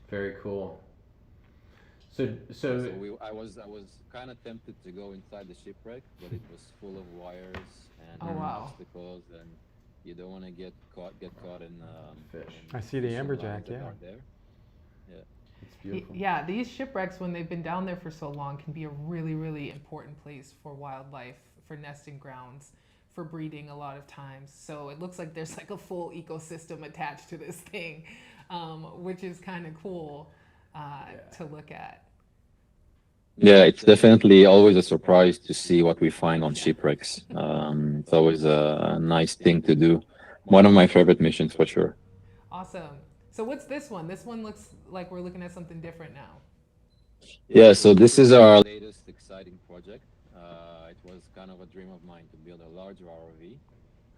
Very cool. So I was kind of tempted to go inside the shipwreck, but it was full of wires and obstacles, and you don't want to get caught in Fish. I see the fishing amberjack, lines that yeah. aren't there. Yeah. It's beautiful. Yeah, these shipwrecks, when they've been down there for so long, can be a really, really important place for wildlife, for nesting grounds, for breeding a lot of times. So it looks like there's like a full ecosystem attached to this thing, which is kind of cool to look at. Yeah, it's definitely always a surprise to see what we find on shipwrecks. It's always a nice thing to do. One of my favorite missions for sure. Awesome. So what's this one? This one looks like we're looking at something different now. Yeah, so this is our latest exciting project. It was kind of a dream of mine to build a large ROV.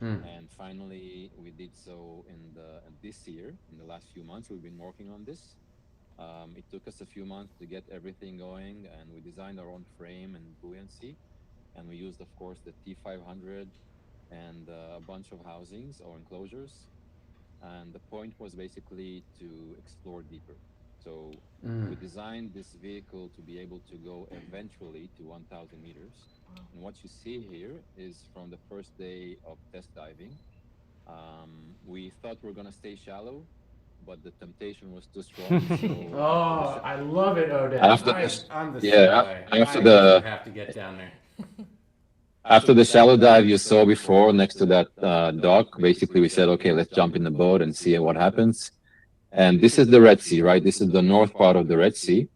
And finally, we did so in this year. In the last few months, we've been working on this. It took us a few months to get everything going, and we designed our own frame and buoyancy. And we used, of course, the T500 and a bunch of housings or enclosures. And the point was basically to explore deeper. So we designed this vehicle to be able to go eventually to 1,000 meters. And what you see here is from the first day of test diving. We thought we were going to stay shallow, but the temptation was too strong. So I love it, Oded. After I'm the yeah, same way. after I the- have to get down there. After the shallow dive you saw before next to that dock, basically we said, okay, let's jump in the boat and see what happens. And this is the Red Sea, right? This is the north part of the Red Sea.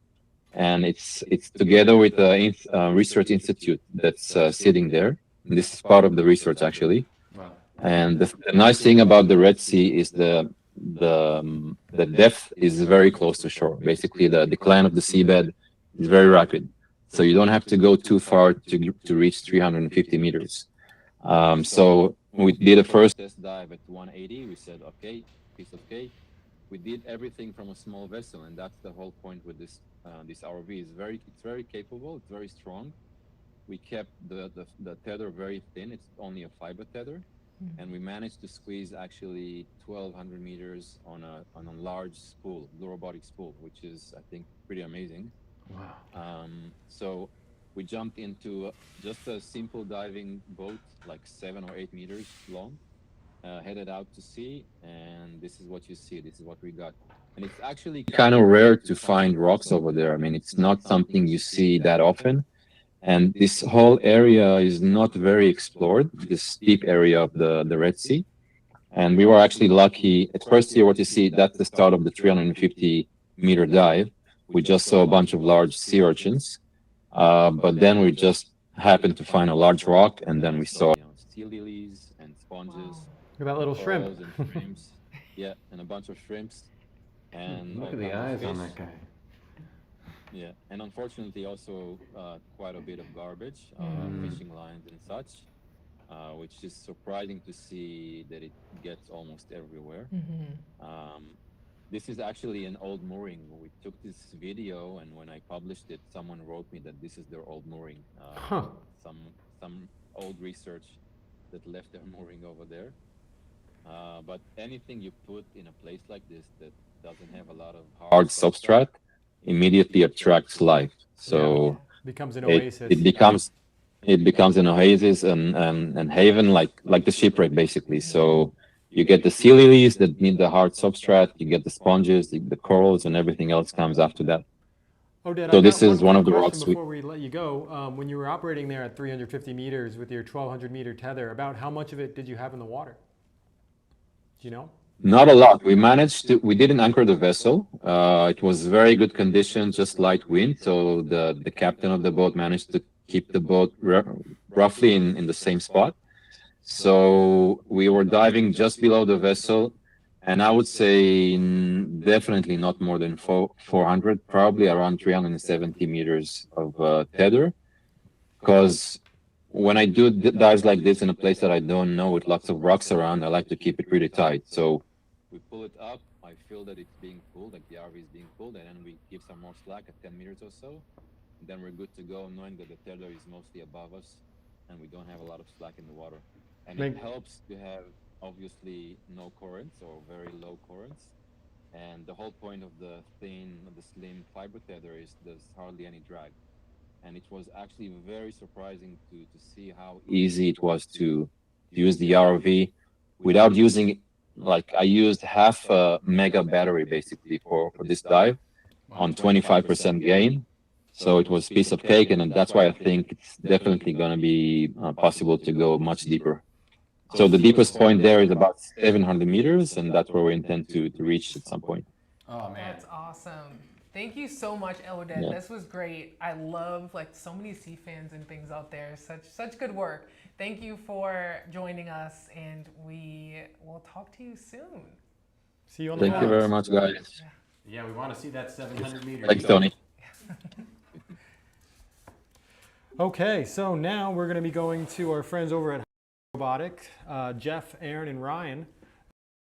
And it's together with the research institute that's sitting there. And this is part of the research, actually. Wow. And the nice thing about the Red Sea is the depth is very close to shore. Basically, the decline of the seabed is very rapid. So you don't have to go too far to reach 350 meters. So we did a first test dive at 180. We said, okay, piece of cake. we did everything from a small vessel, and that's the whole point with this this ROV. It's very capable. It's very strong. We kept the tether very thin. It's only a fiber tether, and we managed to squeeze actually 1,200 meters on a large spool, Blue Robotics spool, which is, I think, pretty amazing. Wow. So we jumped into just a simple diving boat, like 7 or 8 meters long, headed out to sea, and this is what you see. This is what we got. And it's actually kind of rare to find rocks over there. I mean, it's not something you see that often. And this whole area is not very explored, this steep area of the Red Sea. And we were actually lucky. At first here, what you see, that's the start of the 350-meter dive. We just saw a bunch of large sea urchins. But then we just happened to find a large rock, and then we saw sea lilies and sponges. Look at that little shrimp. And shrimps. Yeah, and a bunch of shrimps. And look at the eyes on that guy. Yeah, and unfortunately also quite a bit of garbage, fishing lines and such, which is surprising to see that it gets almost everywhere. This is actually an old mooring. We took this video, and when I published it, someone wrote me that this is their old mooring. Some old research that left their mooring over there. But anything you put in a place like this that doesn't have a lot of hard substrate immediately attracts life. So becomes an oasis. It becomes an oasis and haven, like the shipwreck basically. So you get the sea lilies that need the hard substrate, you get the sponges, the corals, and everything else comes after that. Oded, so this is one of the rocks. Before we let you go, when you were operating there at 350 meters with your 1,200-meter tether, about how much of it did you have in the water? Do you know? Not a lot. We didn't anchor the vessel. It was very good condition, just light wind. So the captain of the boat managed to keep the boat roughly in the same spot. So we were diving just below the vessel, and I would say definitely not more than 400, probably around 370 meters of tether. Because when I do dives like this in a place that I don't know with lots of rocks around, I like to keep it pretty tight. So we pull it up, I feel that it's being pulled, like the RV is being pulled, and then we give some more slack at 10 meters or so. And then we're good to go, knowing that the tether is mostly above us and we don't have a lot of slack in the water. And it helps to have obviously no currents or very low currents. And the whole point of the slim fiber tether is there's hardly any drag. And it was actually very surprising to see how easy it was to use the ROV without using, like I used half a mega battery basically for this dive on 25% gain. So it was a piece of cake, and that's why I think it's definitely going to be possible to go much deeper. So the deepest point there is about 700 meters, and that's where we intend to reach at some point. Oh man, that's awesome. Thank you so much, Oded. Yeah. This was great. I love so many sea fans and things out there. Such good work. Thank you for joining us, and we will talk to you soon. See you on the Thank you very much, guys. Yeah, we want to see that 700 meters. Thanks, Tony. Okay, so now we're going to be going to our friends over at Robotics, Jeff, Aaron, and Ryan.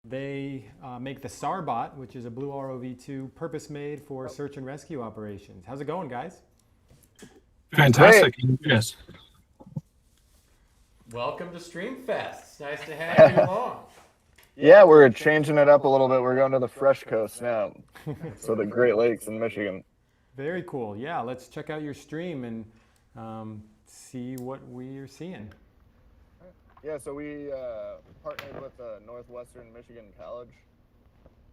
They make the StarBot, which is a BlueROV2 purpose-made for search and rescue operations. How's it going, guys? Fantastic. Yes. Welcome to Streamfest. It's nice to have you along. Yeah, we're changing it up a little bit. We're going to the Fresh Coast now, so the Great Lakes in Michigan. Very cool. Yeah, let's check out your stream and see what we're seeing. Yeah, so we partnered with Northwestern Michigan College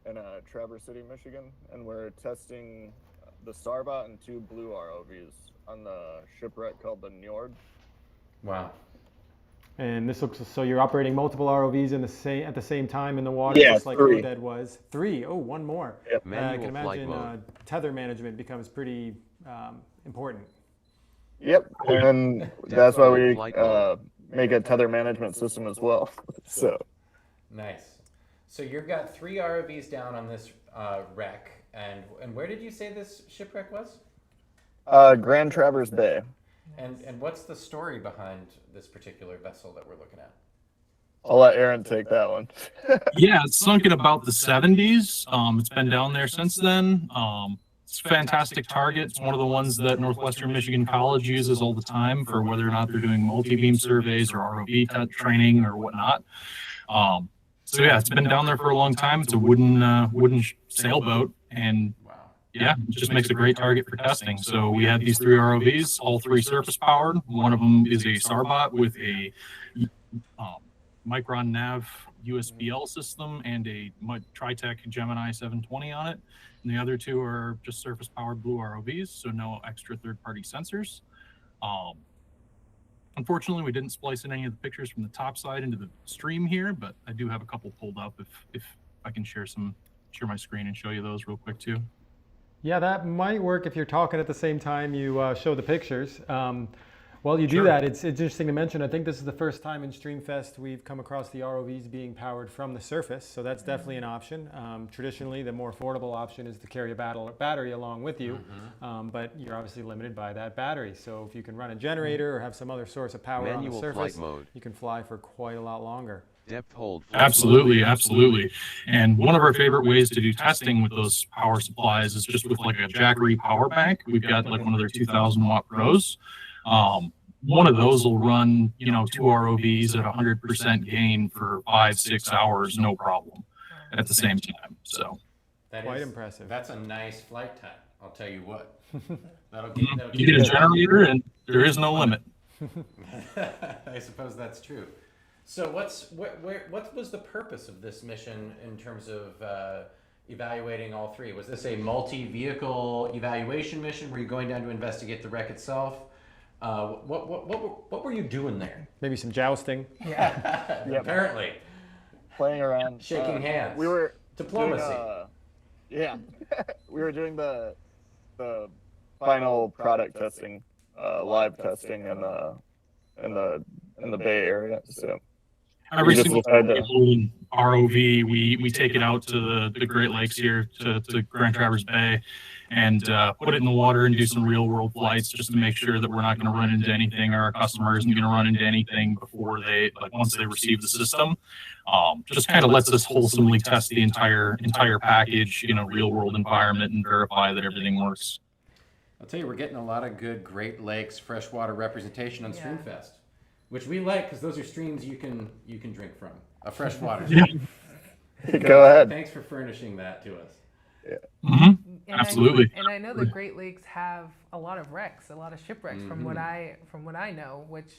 in Traverse City, Michigan, and we're testing the StarBot and 2 blue ROVs on the shipwreck called the Njord. Wow. And this looks, so you're operating multiple ROVs at the same time in the water, yeah, just like 3. Oded was. 3. Oh, one more. Yep. I can imagine tether management becomes pretty important. Yep, and that's why we make a tether management system as well. So nice. So you've got 3 ROVs down on this wreck, and where did you say this shipwreck was? Grand Traverse Bay. And what's the story behind this particular vessel that we're looking at? I'll let Aaron take that one. Yeah, it's sunk in about the 70s. It's been down there since then. It's a fantastic target. It's one of the ones that Northwestern Michigan College uses all the time for whether or not they're doing multi-beam surveys or ROV training or whatnot. So yeah, it's been down there for a long time. It's a wooden sailboat, and yeah, it just makes a great target for testing. So we had these 3 ROVs, all 3 surface powered. One of them is a Starbot with a Micron Nav USBL system and a Tritech Gemini 720 on it. And the other 2 are just surface powered Blue ROVs, so no extra third-party sensors. Unfortunately, we didn't splice in any of the pictures from the top side into the stream here, but I do have a couple pulled up if I can share my screen and show you those real quick too. Yeah, that might work if you're talking at the same time you show the pictures. While you do Sure. that, it's interesting to mention, I think this is the first time in Streamfest we've come across the ROVs being powered from the surface, so that's definitely an option. Traditionally, the more affordable option is to carry a battery along with you, but you're obviously limited by that battery. So if you can run a generator or have some other source of power on the surface, you can fly for quite a lot longer. Depth hold. Absolutely, absolutely. And one of our favorite ways to do testing with those power supplies is just with like a Jackery power bank. We've got like one of their 2,000 watt pros. One of those will run, 2 ROVs at 100% gain for 5-6 hours, no problem, at the same time. So quite impressive. That's a nice flight time. I'll tell you what. You get a generator, and there is no limit. I suppose that's true. So what was the purpose of this mission in terms of evaluating all 3? Was this a multi-vehicle evaluation mission? Were you going down to investigate the wreck itself? What were you doing there? Maybe some jousting. Yeah, apparently. Playing around. Shaking hands. We were diplomacy. Doing, we were doing the final product testing, live testing in the Bay Area. So every single ROV, we take it out to the Great Lakes here to Grand Traverse Bay and put it in the water and do some real world flights just to make sure that we're not going to run into anything or our customer isn't going to run into anything before once they receive the system. Just kind of lets us wholesomely test the entire package, real world environment and verify that everything works. I'll tell you, we're getting a lot of good Great Lakes freshwater representation on Streamfest, which we like because those are streams you can drink from. A freshwater stream. Go ahead. Thanks for furnishing that to us. Yeah. Absolutely. And I know the Great Lakes have a lot of wrecks, a lot of shipwrecks from what I know, which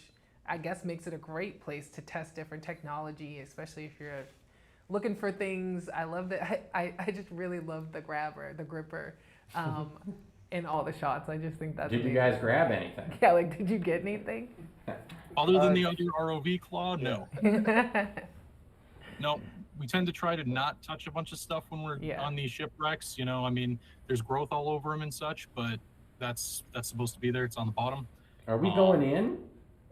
I guess makes it a great place to test different technology, especially if you're looking for things. I love that. I just really love the gripper, in all the shots. I just think that's Did amazing. you guys grab anything? Yeah, did you get anything? Other than the other ROV claw, no. No, we tend to try to not touch a bunch of stuff when we're on these shipwrecks. There's growth all over them and such, but that's supposed to be there. It's on the bottom. Are we going in?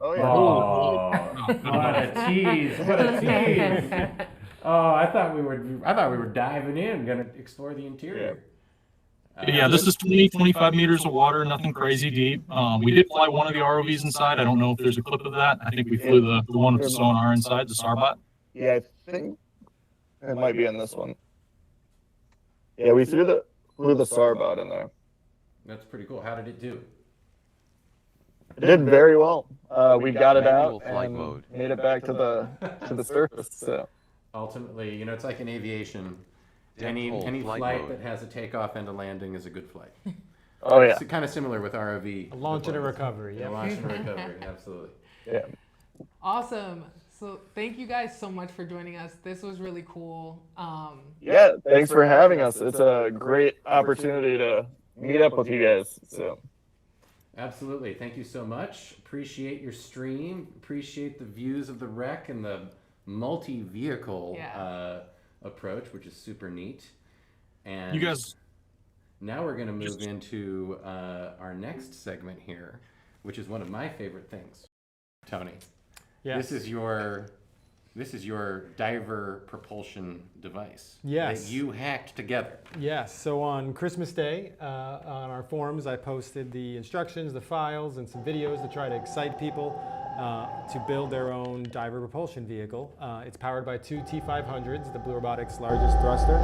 Oh yeah. Oh, what a tease! What a tease! Oh, I thought we were diving in, gonna explore the interior. Yeah, this is 25 meters of water, nothing crazy deep. We did fly one of the ROVs inside. I don't know if there's a clip of that. I think we flew the one with the sonar inside, the Starbot. Yeah, I think it might be in this one. Yeah, we flew the Starbot in there. That's pretty cool. How did it do? It did very well. We got it out and made it back to the surface. So ultimately, it's like in aviation. Any flight that has a takeoff and a landing is a good flight. Oh yeah. It's kind of similar with ROV. A launch and a recovery. Yeah, launch and a recovery. Absolutely. Yeah. Awesome. So thank you guys so much for joining us. This was really cool. Yeah, thanks for having us. It's a great opportunity to meet up with you guys. So. Absolutely. Thank you so much. Appreciate your stream. Appreciate the views of the wreck and the multi-vehicle approach, which is super neat. And you guys, now we're going to move into our next segment here, which is one of my favorite things. Tony, this is your This is your diver propulsion device. Yes. That you hacked together. Yes, so on Christmas Day, on our forums, I posted the instructions, the files, and some videos to try to excite people to build their own diver propulsion vehicle. It's powered by two T500s, the Blue Robotics largest thruster,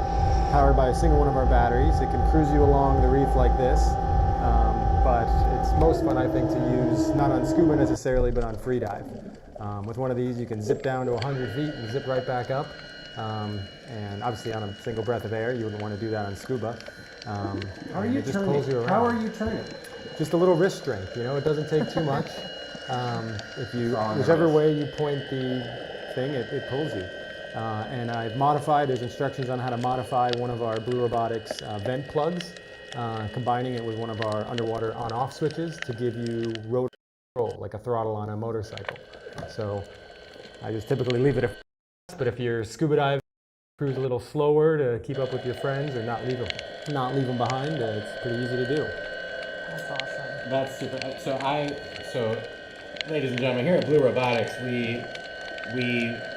powered by a single one of our batteries. It can cruise you along the reef like this, but it's most fun, I think, to use not on scuba necessarily, but on free dive. With one of these, you can zip down to 100 feet and zip right back up. And obviously on a single breath of air, you wouldn't want to do that on scuba. How are you turning? Just a little wrist strength, you know, it doesn't take too much. Whichever way you point the thing, it pulls you. And I've modified, there's instructions on how to modify one of our Blue Robotics vent plugs, combining it with one of our underwater on-off switches to give you rotor control, like a throttle on a motorcycle. So I just typically leave it at first, but if you're scuba diving, cruise a little slower to keep up with your friends or not leave them behind, it's pretty easy to do. That's awesome. That's super. So ladies and gentlemen, here at Blue Robotics, we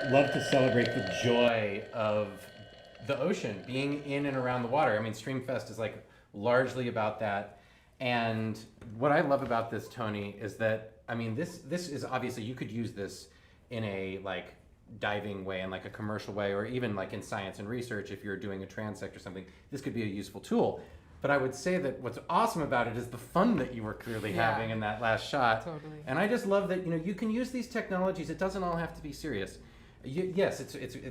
love to celebrate the joy of the ocean, being in and around the water. I mean, Streamfest is like largely about that. And what I love about this, Tony, is that, I mean, this is obviously, you could use this in a like diving way and like a commercial way, or even like in science and research, if you're doing a transect or something, this could be a useful tool. But I would say that what's awesome about it is the fun that you were clearly having in that last shot. Totally. And I just love that, you know, you can use these technologies. It doesn't all have to be serious. Yes,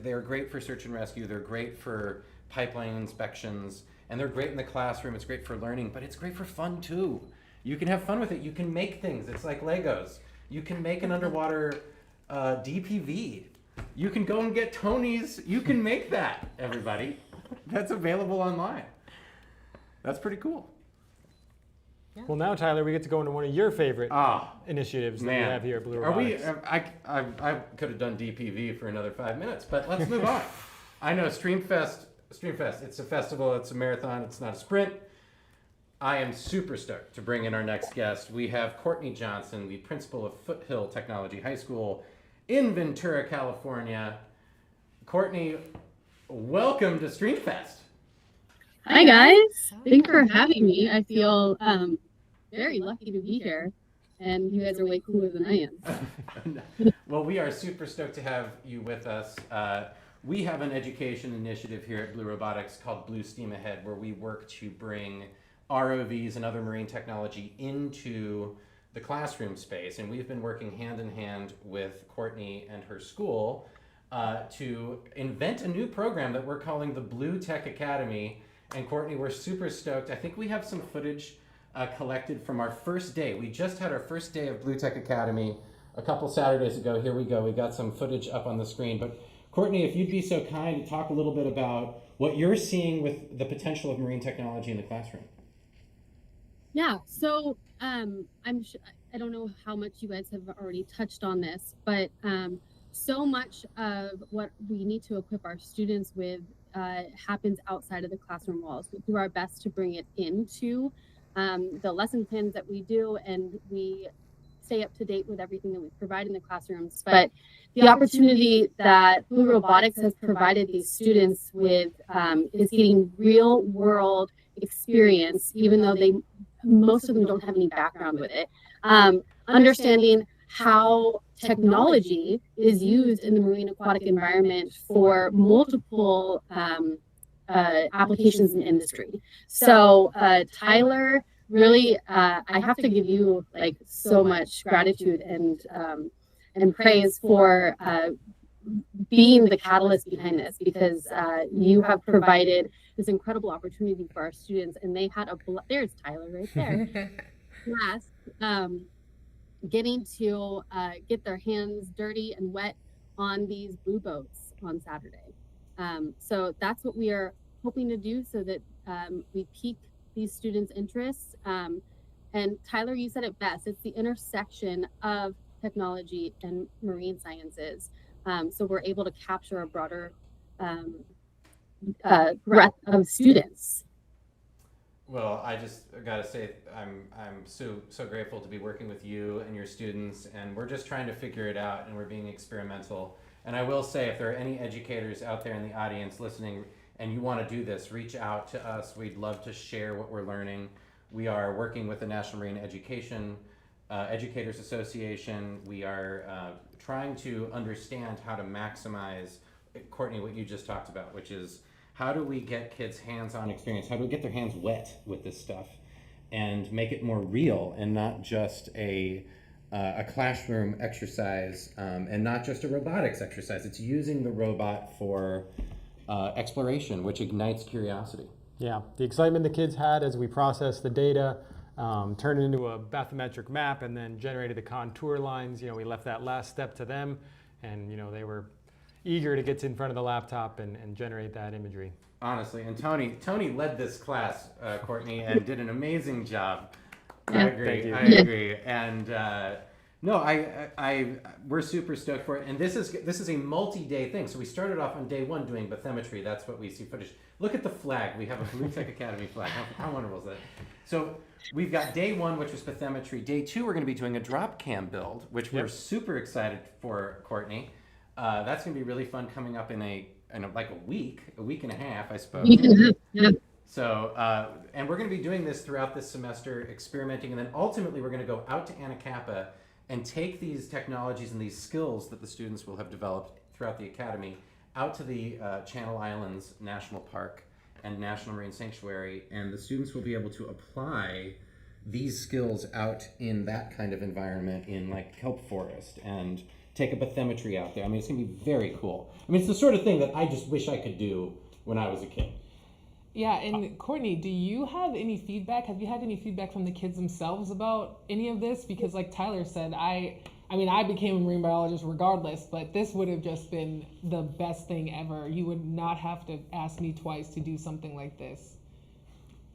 they're great for search and rescue. They're great for pipeline inspections, and they're great in the classroom. It's great for learning, but it's great for fun too. You can have fun with it. You can make things. It's like Legos. You can make an underwater DPV. You can go and get Tony's. You can make that, everybody. That's available online. That's pretty cool. Yeah. Well, now, Tyler, we get to go into one of your favorite initiatives that we have here at Blue Robotics. I could have done DPV for another 5 minutes, but let's move on. I know Streamfest, it's a festival, it's a marathon, it's not a sprint. I am super stoked to bring in our next guest. We have Courtney Johnson, the principal of Foothill Technology High School in Ventura, California. Courtney, welcome to Streamfest. Hi guys, thanks for having me. I feel very lucky to be here, and you guys are way cooler than I am. Well, we are super stoked to have you with us. We have an education initiative here at Blue Robotics called Blue Steam Ahead, where we work to bring ROVs and other marine technology into the classroom space. And we've been working hand in hand with Courtney and her school to invent a new program that we're calling the Blue Tech Academy. And Courtney, we're super stoked. I think we have some footage collected from our first day. We just had our first day of Blue Tech Academy a couple Saturdays ago. Here we go. We got some footage up on the screen. But Courtney, if you'd be so kind to talk a little bit about what you're seeing with the potential of marine technology in the classroom. Yeah, so I don't know how much you guys have already touched on this, but so much of what we need to equip our students with happens outside of the classroom walls. We do our best to bring it into the lesson plans that we do, and we stay up to date with everything that we provide in the classrooms. But the opportunity that Blue Robotics has provided these students with is getting real world experience, even though most of them don't have any background with it. Understanding how technology is used in the marine aquatic environment for multiple applications in industry. So Tyler, really, I have to give you like so much gratitude and praise for being the catalyst behind this, because you have provided this incredible opportunity for our students, and they had there's Tyler right there. Yes. Getting to get their hands dirty and wet on these blue boats on Saturday. So that's what we are hoping to do, so that we pique these students' interests. And Tyler, you said it best, it's the intersection of technology and marine sciences. So we're able to capture a broader breadth of students. Well, I just gotta say, I'm so grateful to be working with you and your students, and we're just trying to figure it out, and we're being experimental. And I will say, if there are any educators out there in the audience listening and you want to do this, reach out to us. We'd love to share what we're learning. We are working with the National Marine Educators Association. We are trying to understand how to maximize, Courtney, what you just talked about, which is how do we get kids hands-on experience? How do we get their hands wet with this stuff and make it more real and not just a classroom exercise and not just a robotics exercise. It's using the robot for exploration, which ignites curiosity. Yeah, the excitement the kids had as we processed the data, turned it into a bathymetric map, and then generated the contour lines. We left that last step to them, and they were eager to get in front of the laptop and generate that imagery. Honestly, and Tony led this class, Courtney, and did an amazing job. Yeah. I agree. And we're super stoked for it. And this is a multi-day thing. So we started off on day one doing bathymetry. That's what we see footage. Look at the flag. We have a Blue Tech Academy flag. How wonderful is that? So we've got day one, which was bathymetry. Day two, we're going to be doing a drop cam build, which we're super excited for, Courtney. That's going to be really fun coming up in like a week and a half, I suppose. Yeah. So, and we're going to be doing this throughout this semester, experimenting, and then ultimately we're going to go out to Anacapa and take these technologies and these skills that the students will have developed throughout the academy out to the Channel Islands National Park and National Marine Sanctuary, and the students will be able to apply these skills out in that kind of environment in like kelp forest and take a bathymetry out there. I mean, it's going to be very cool. I mean, it's the sort of thing that I just wish I could do when I was a kid. Yeah, and Courtney, do you have any feedback? Have you had any feedback from the kids themselves about any of this? Because like Tyler said, I became a marine biologist regardless, but this would have just been the best thing ever. You would not have to ask me twice to do something like this.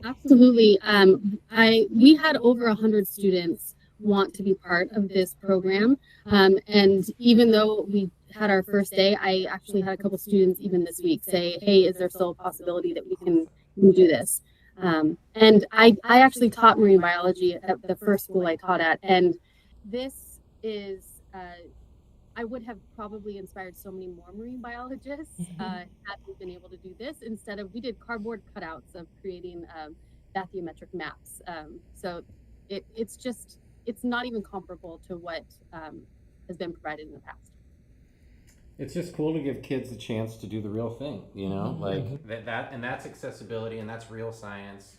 Absolutely. We had over 100 students want to be part of this program. And even though we had our first day, I actually had a couple students even this week say, hey, is there still a possibility that we can do this? And I actually taught marine biology at the first school I taught at. And this is, I would have probably inspired so many more marine biologists had we been able to do this instead of, we did cardboard cutouts of creating bathymetric maps. So it's not even comparable to what has been provided in the past. It's just cool to give kids a chance to do the real thing, like that, and that's accessibility, and that's real science.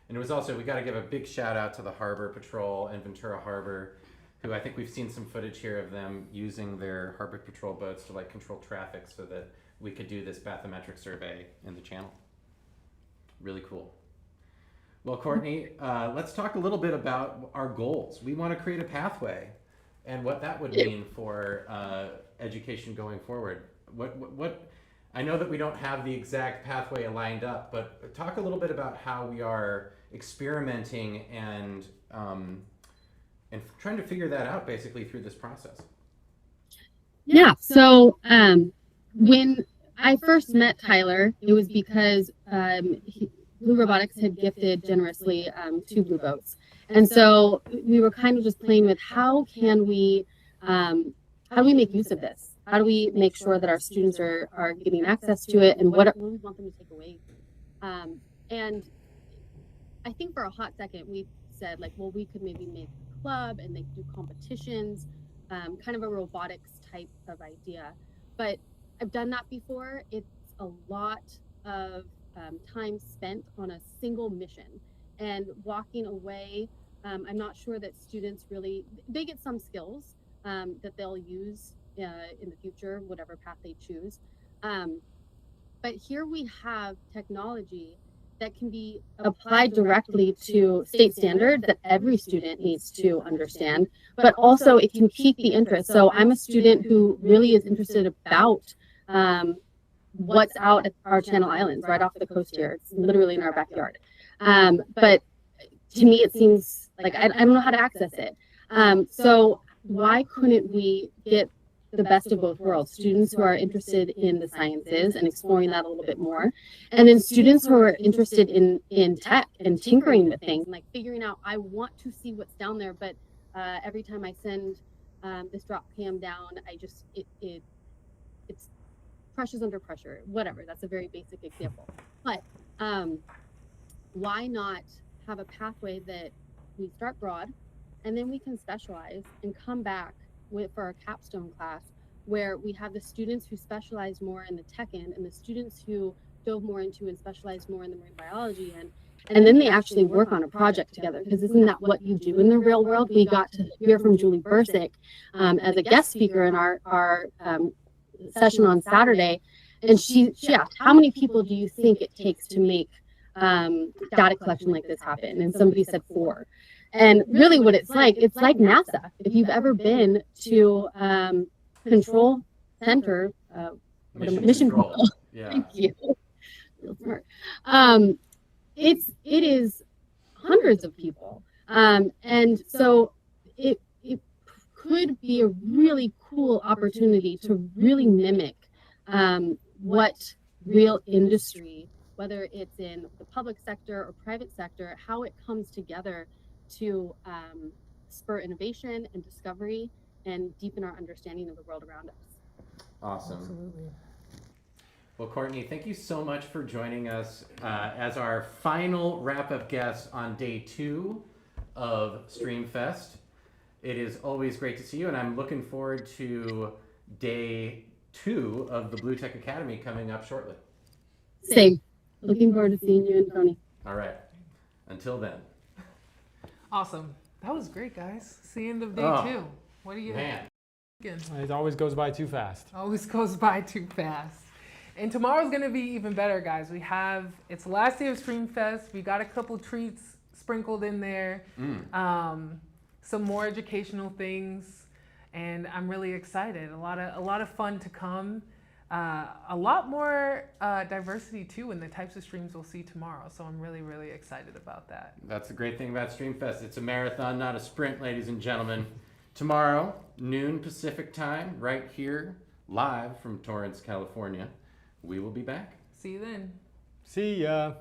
And it was also, we got to give a big shout out to the Harbor Patrol and Ventura Harbor, who I think we've seen some footage here of them using their Harbor Patrol boats to like control traffic so that we could do this bathymetric survey in the channel. Really cool. Well, Courtney, let's talk a little bit about our goals. We want to create a pathway and what that would mean for education going forward. What I know that we don't have the exact pathway lined up, but talk a little bit about how we are experimenting and trying to figure that out basically through this process. Yeah. So when I first met Tyler, it was because Blue Robotics had gifted generously 2 blue boats. And so we were kind of just playing with how do we make use of this? How do we make sure that our students are getting access to it, and what do we want them to take away? And I think for a hot second, we said like, well, we could maybe make a club and they do competitions, kind of a robotics type of idea. But I've done that before. It's a lot of time spent on a single mission, and walking away, I'm not sure that students they get some skills that they'll use in the future, whatever path they choose. But here we have technology that can be applied directly to state standard that every student needs to understand, but also it can pique the interest. So I'm a student who really is interested about what's out at our Channel Islands, right off the coast here. It's literally in our backyard. But to me, it seems like I don't know how to access it. So why couldn't we get the best of both worlds? Students who are interested in the sciences and exploring that a little bit more, and then students who are interested in tech and tinkering with things, like figuring out, I want to see what's down there, but every time I send this drop cam down, pressures under pressure, whatever. That's a very basic example. But why not have a pathway that we start broad and then we can specialize and come back for our capstone class where we have the students who specialize more in the tech end and the students who dove more into and specialize more in the marine biology end. And then they actually work on a project together, because isn't that what you do in the real world? We got to hear from Julie Bursick as a guest speaker in our session on Saturday. And she asked, how many people do you think it takes to make data collection like this happen? And somebody said 4. And really what it's like NASA. If you've ever been to Control Center, Mission Control. Yeah. Thank you. Real smart. It is hundreds of people. And so it could be a really cool opportunity to really mimic what real industry, whether it's in the public sector or private sector, how it comes together to spur innovation and discovery and deepen our understanding of the world around us. Awesome. Absolutely. Well, Courtney, thank you so much for joining us as our final wrap-up guest on day 2 of Streamfest. It is always great to see you, and I'm looking forward to day 2 of the Blue Tech Academy coming up shortly. Same. Looking forward to seeing you and Tony. All right. Until then. Awesome. That was great, guys. It's the end of day 2. What do you Man. think? It always goes by too fast. Always goes by too fast. And tomorrow's gonna be even better, guys. It's the last day of Streamfest. We got a couple treats sprinkled in there. Some more educational things, and I'm really excited. A lot of fun to come. A lot more diversity too in the types of streams we'll see tomorrow. So I'm really, really excited about that. That's the great thing about Streamfest. It's a marathon, not a sprint, ladies and gentlemen. Tomorrow, noon Pacific time, right here, live from Torrance, California. We will be back. See you then. See ya.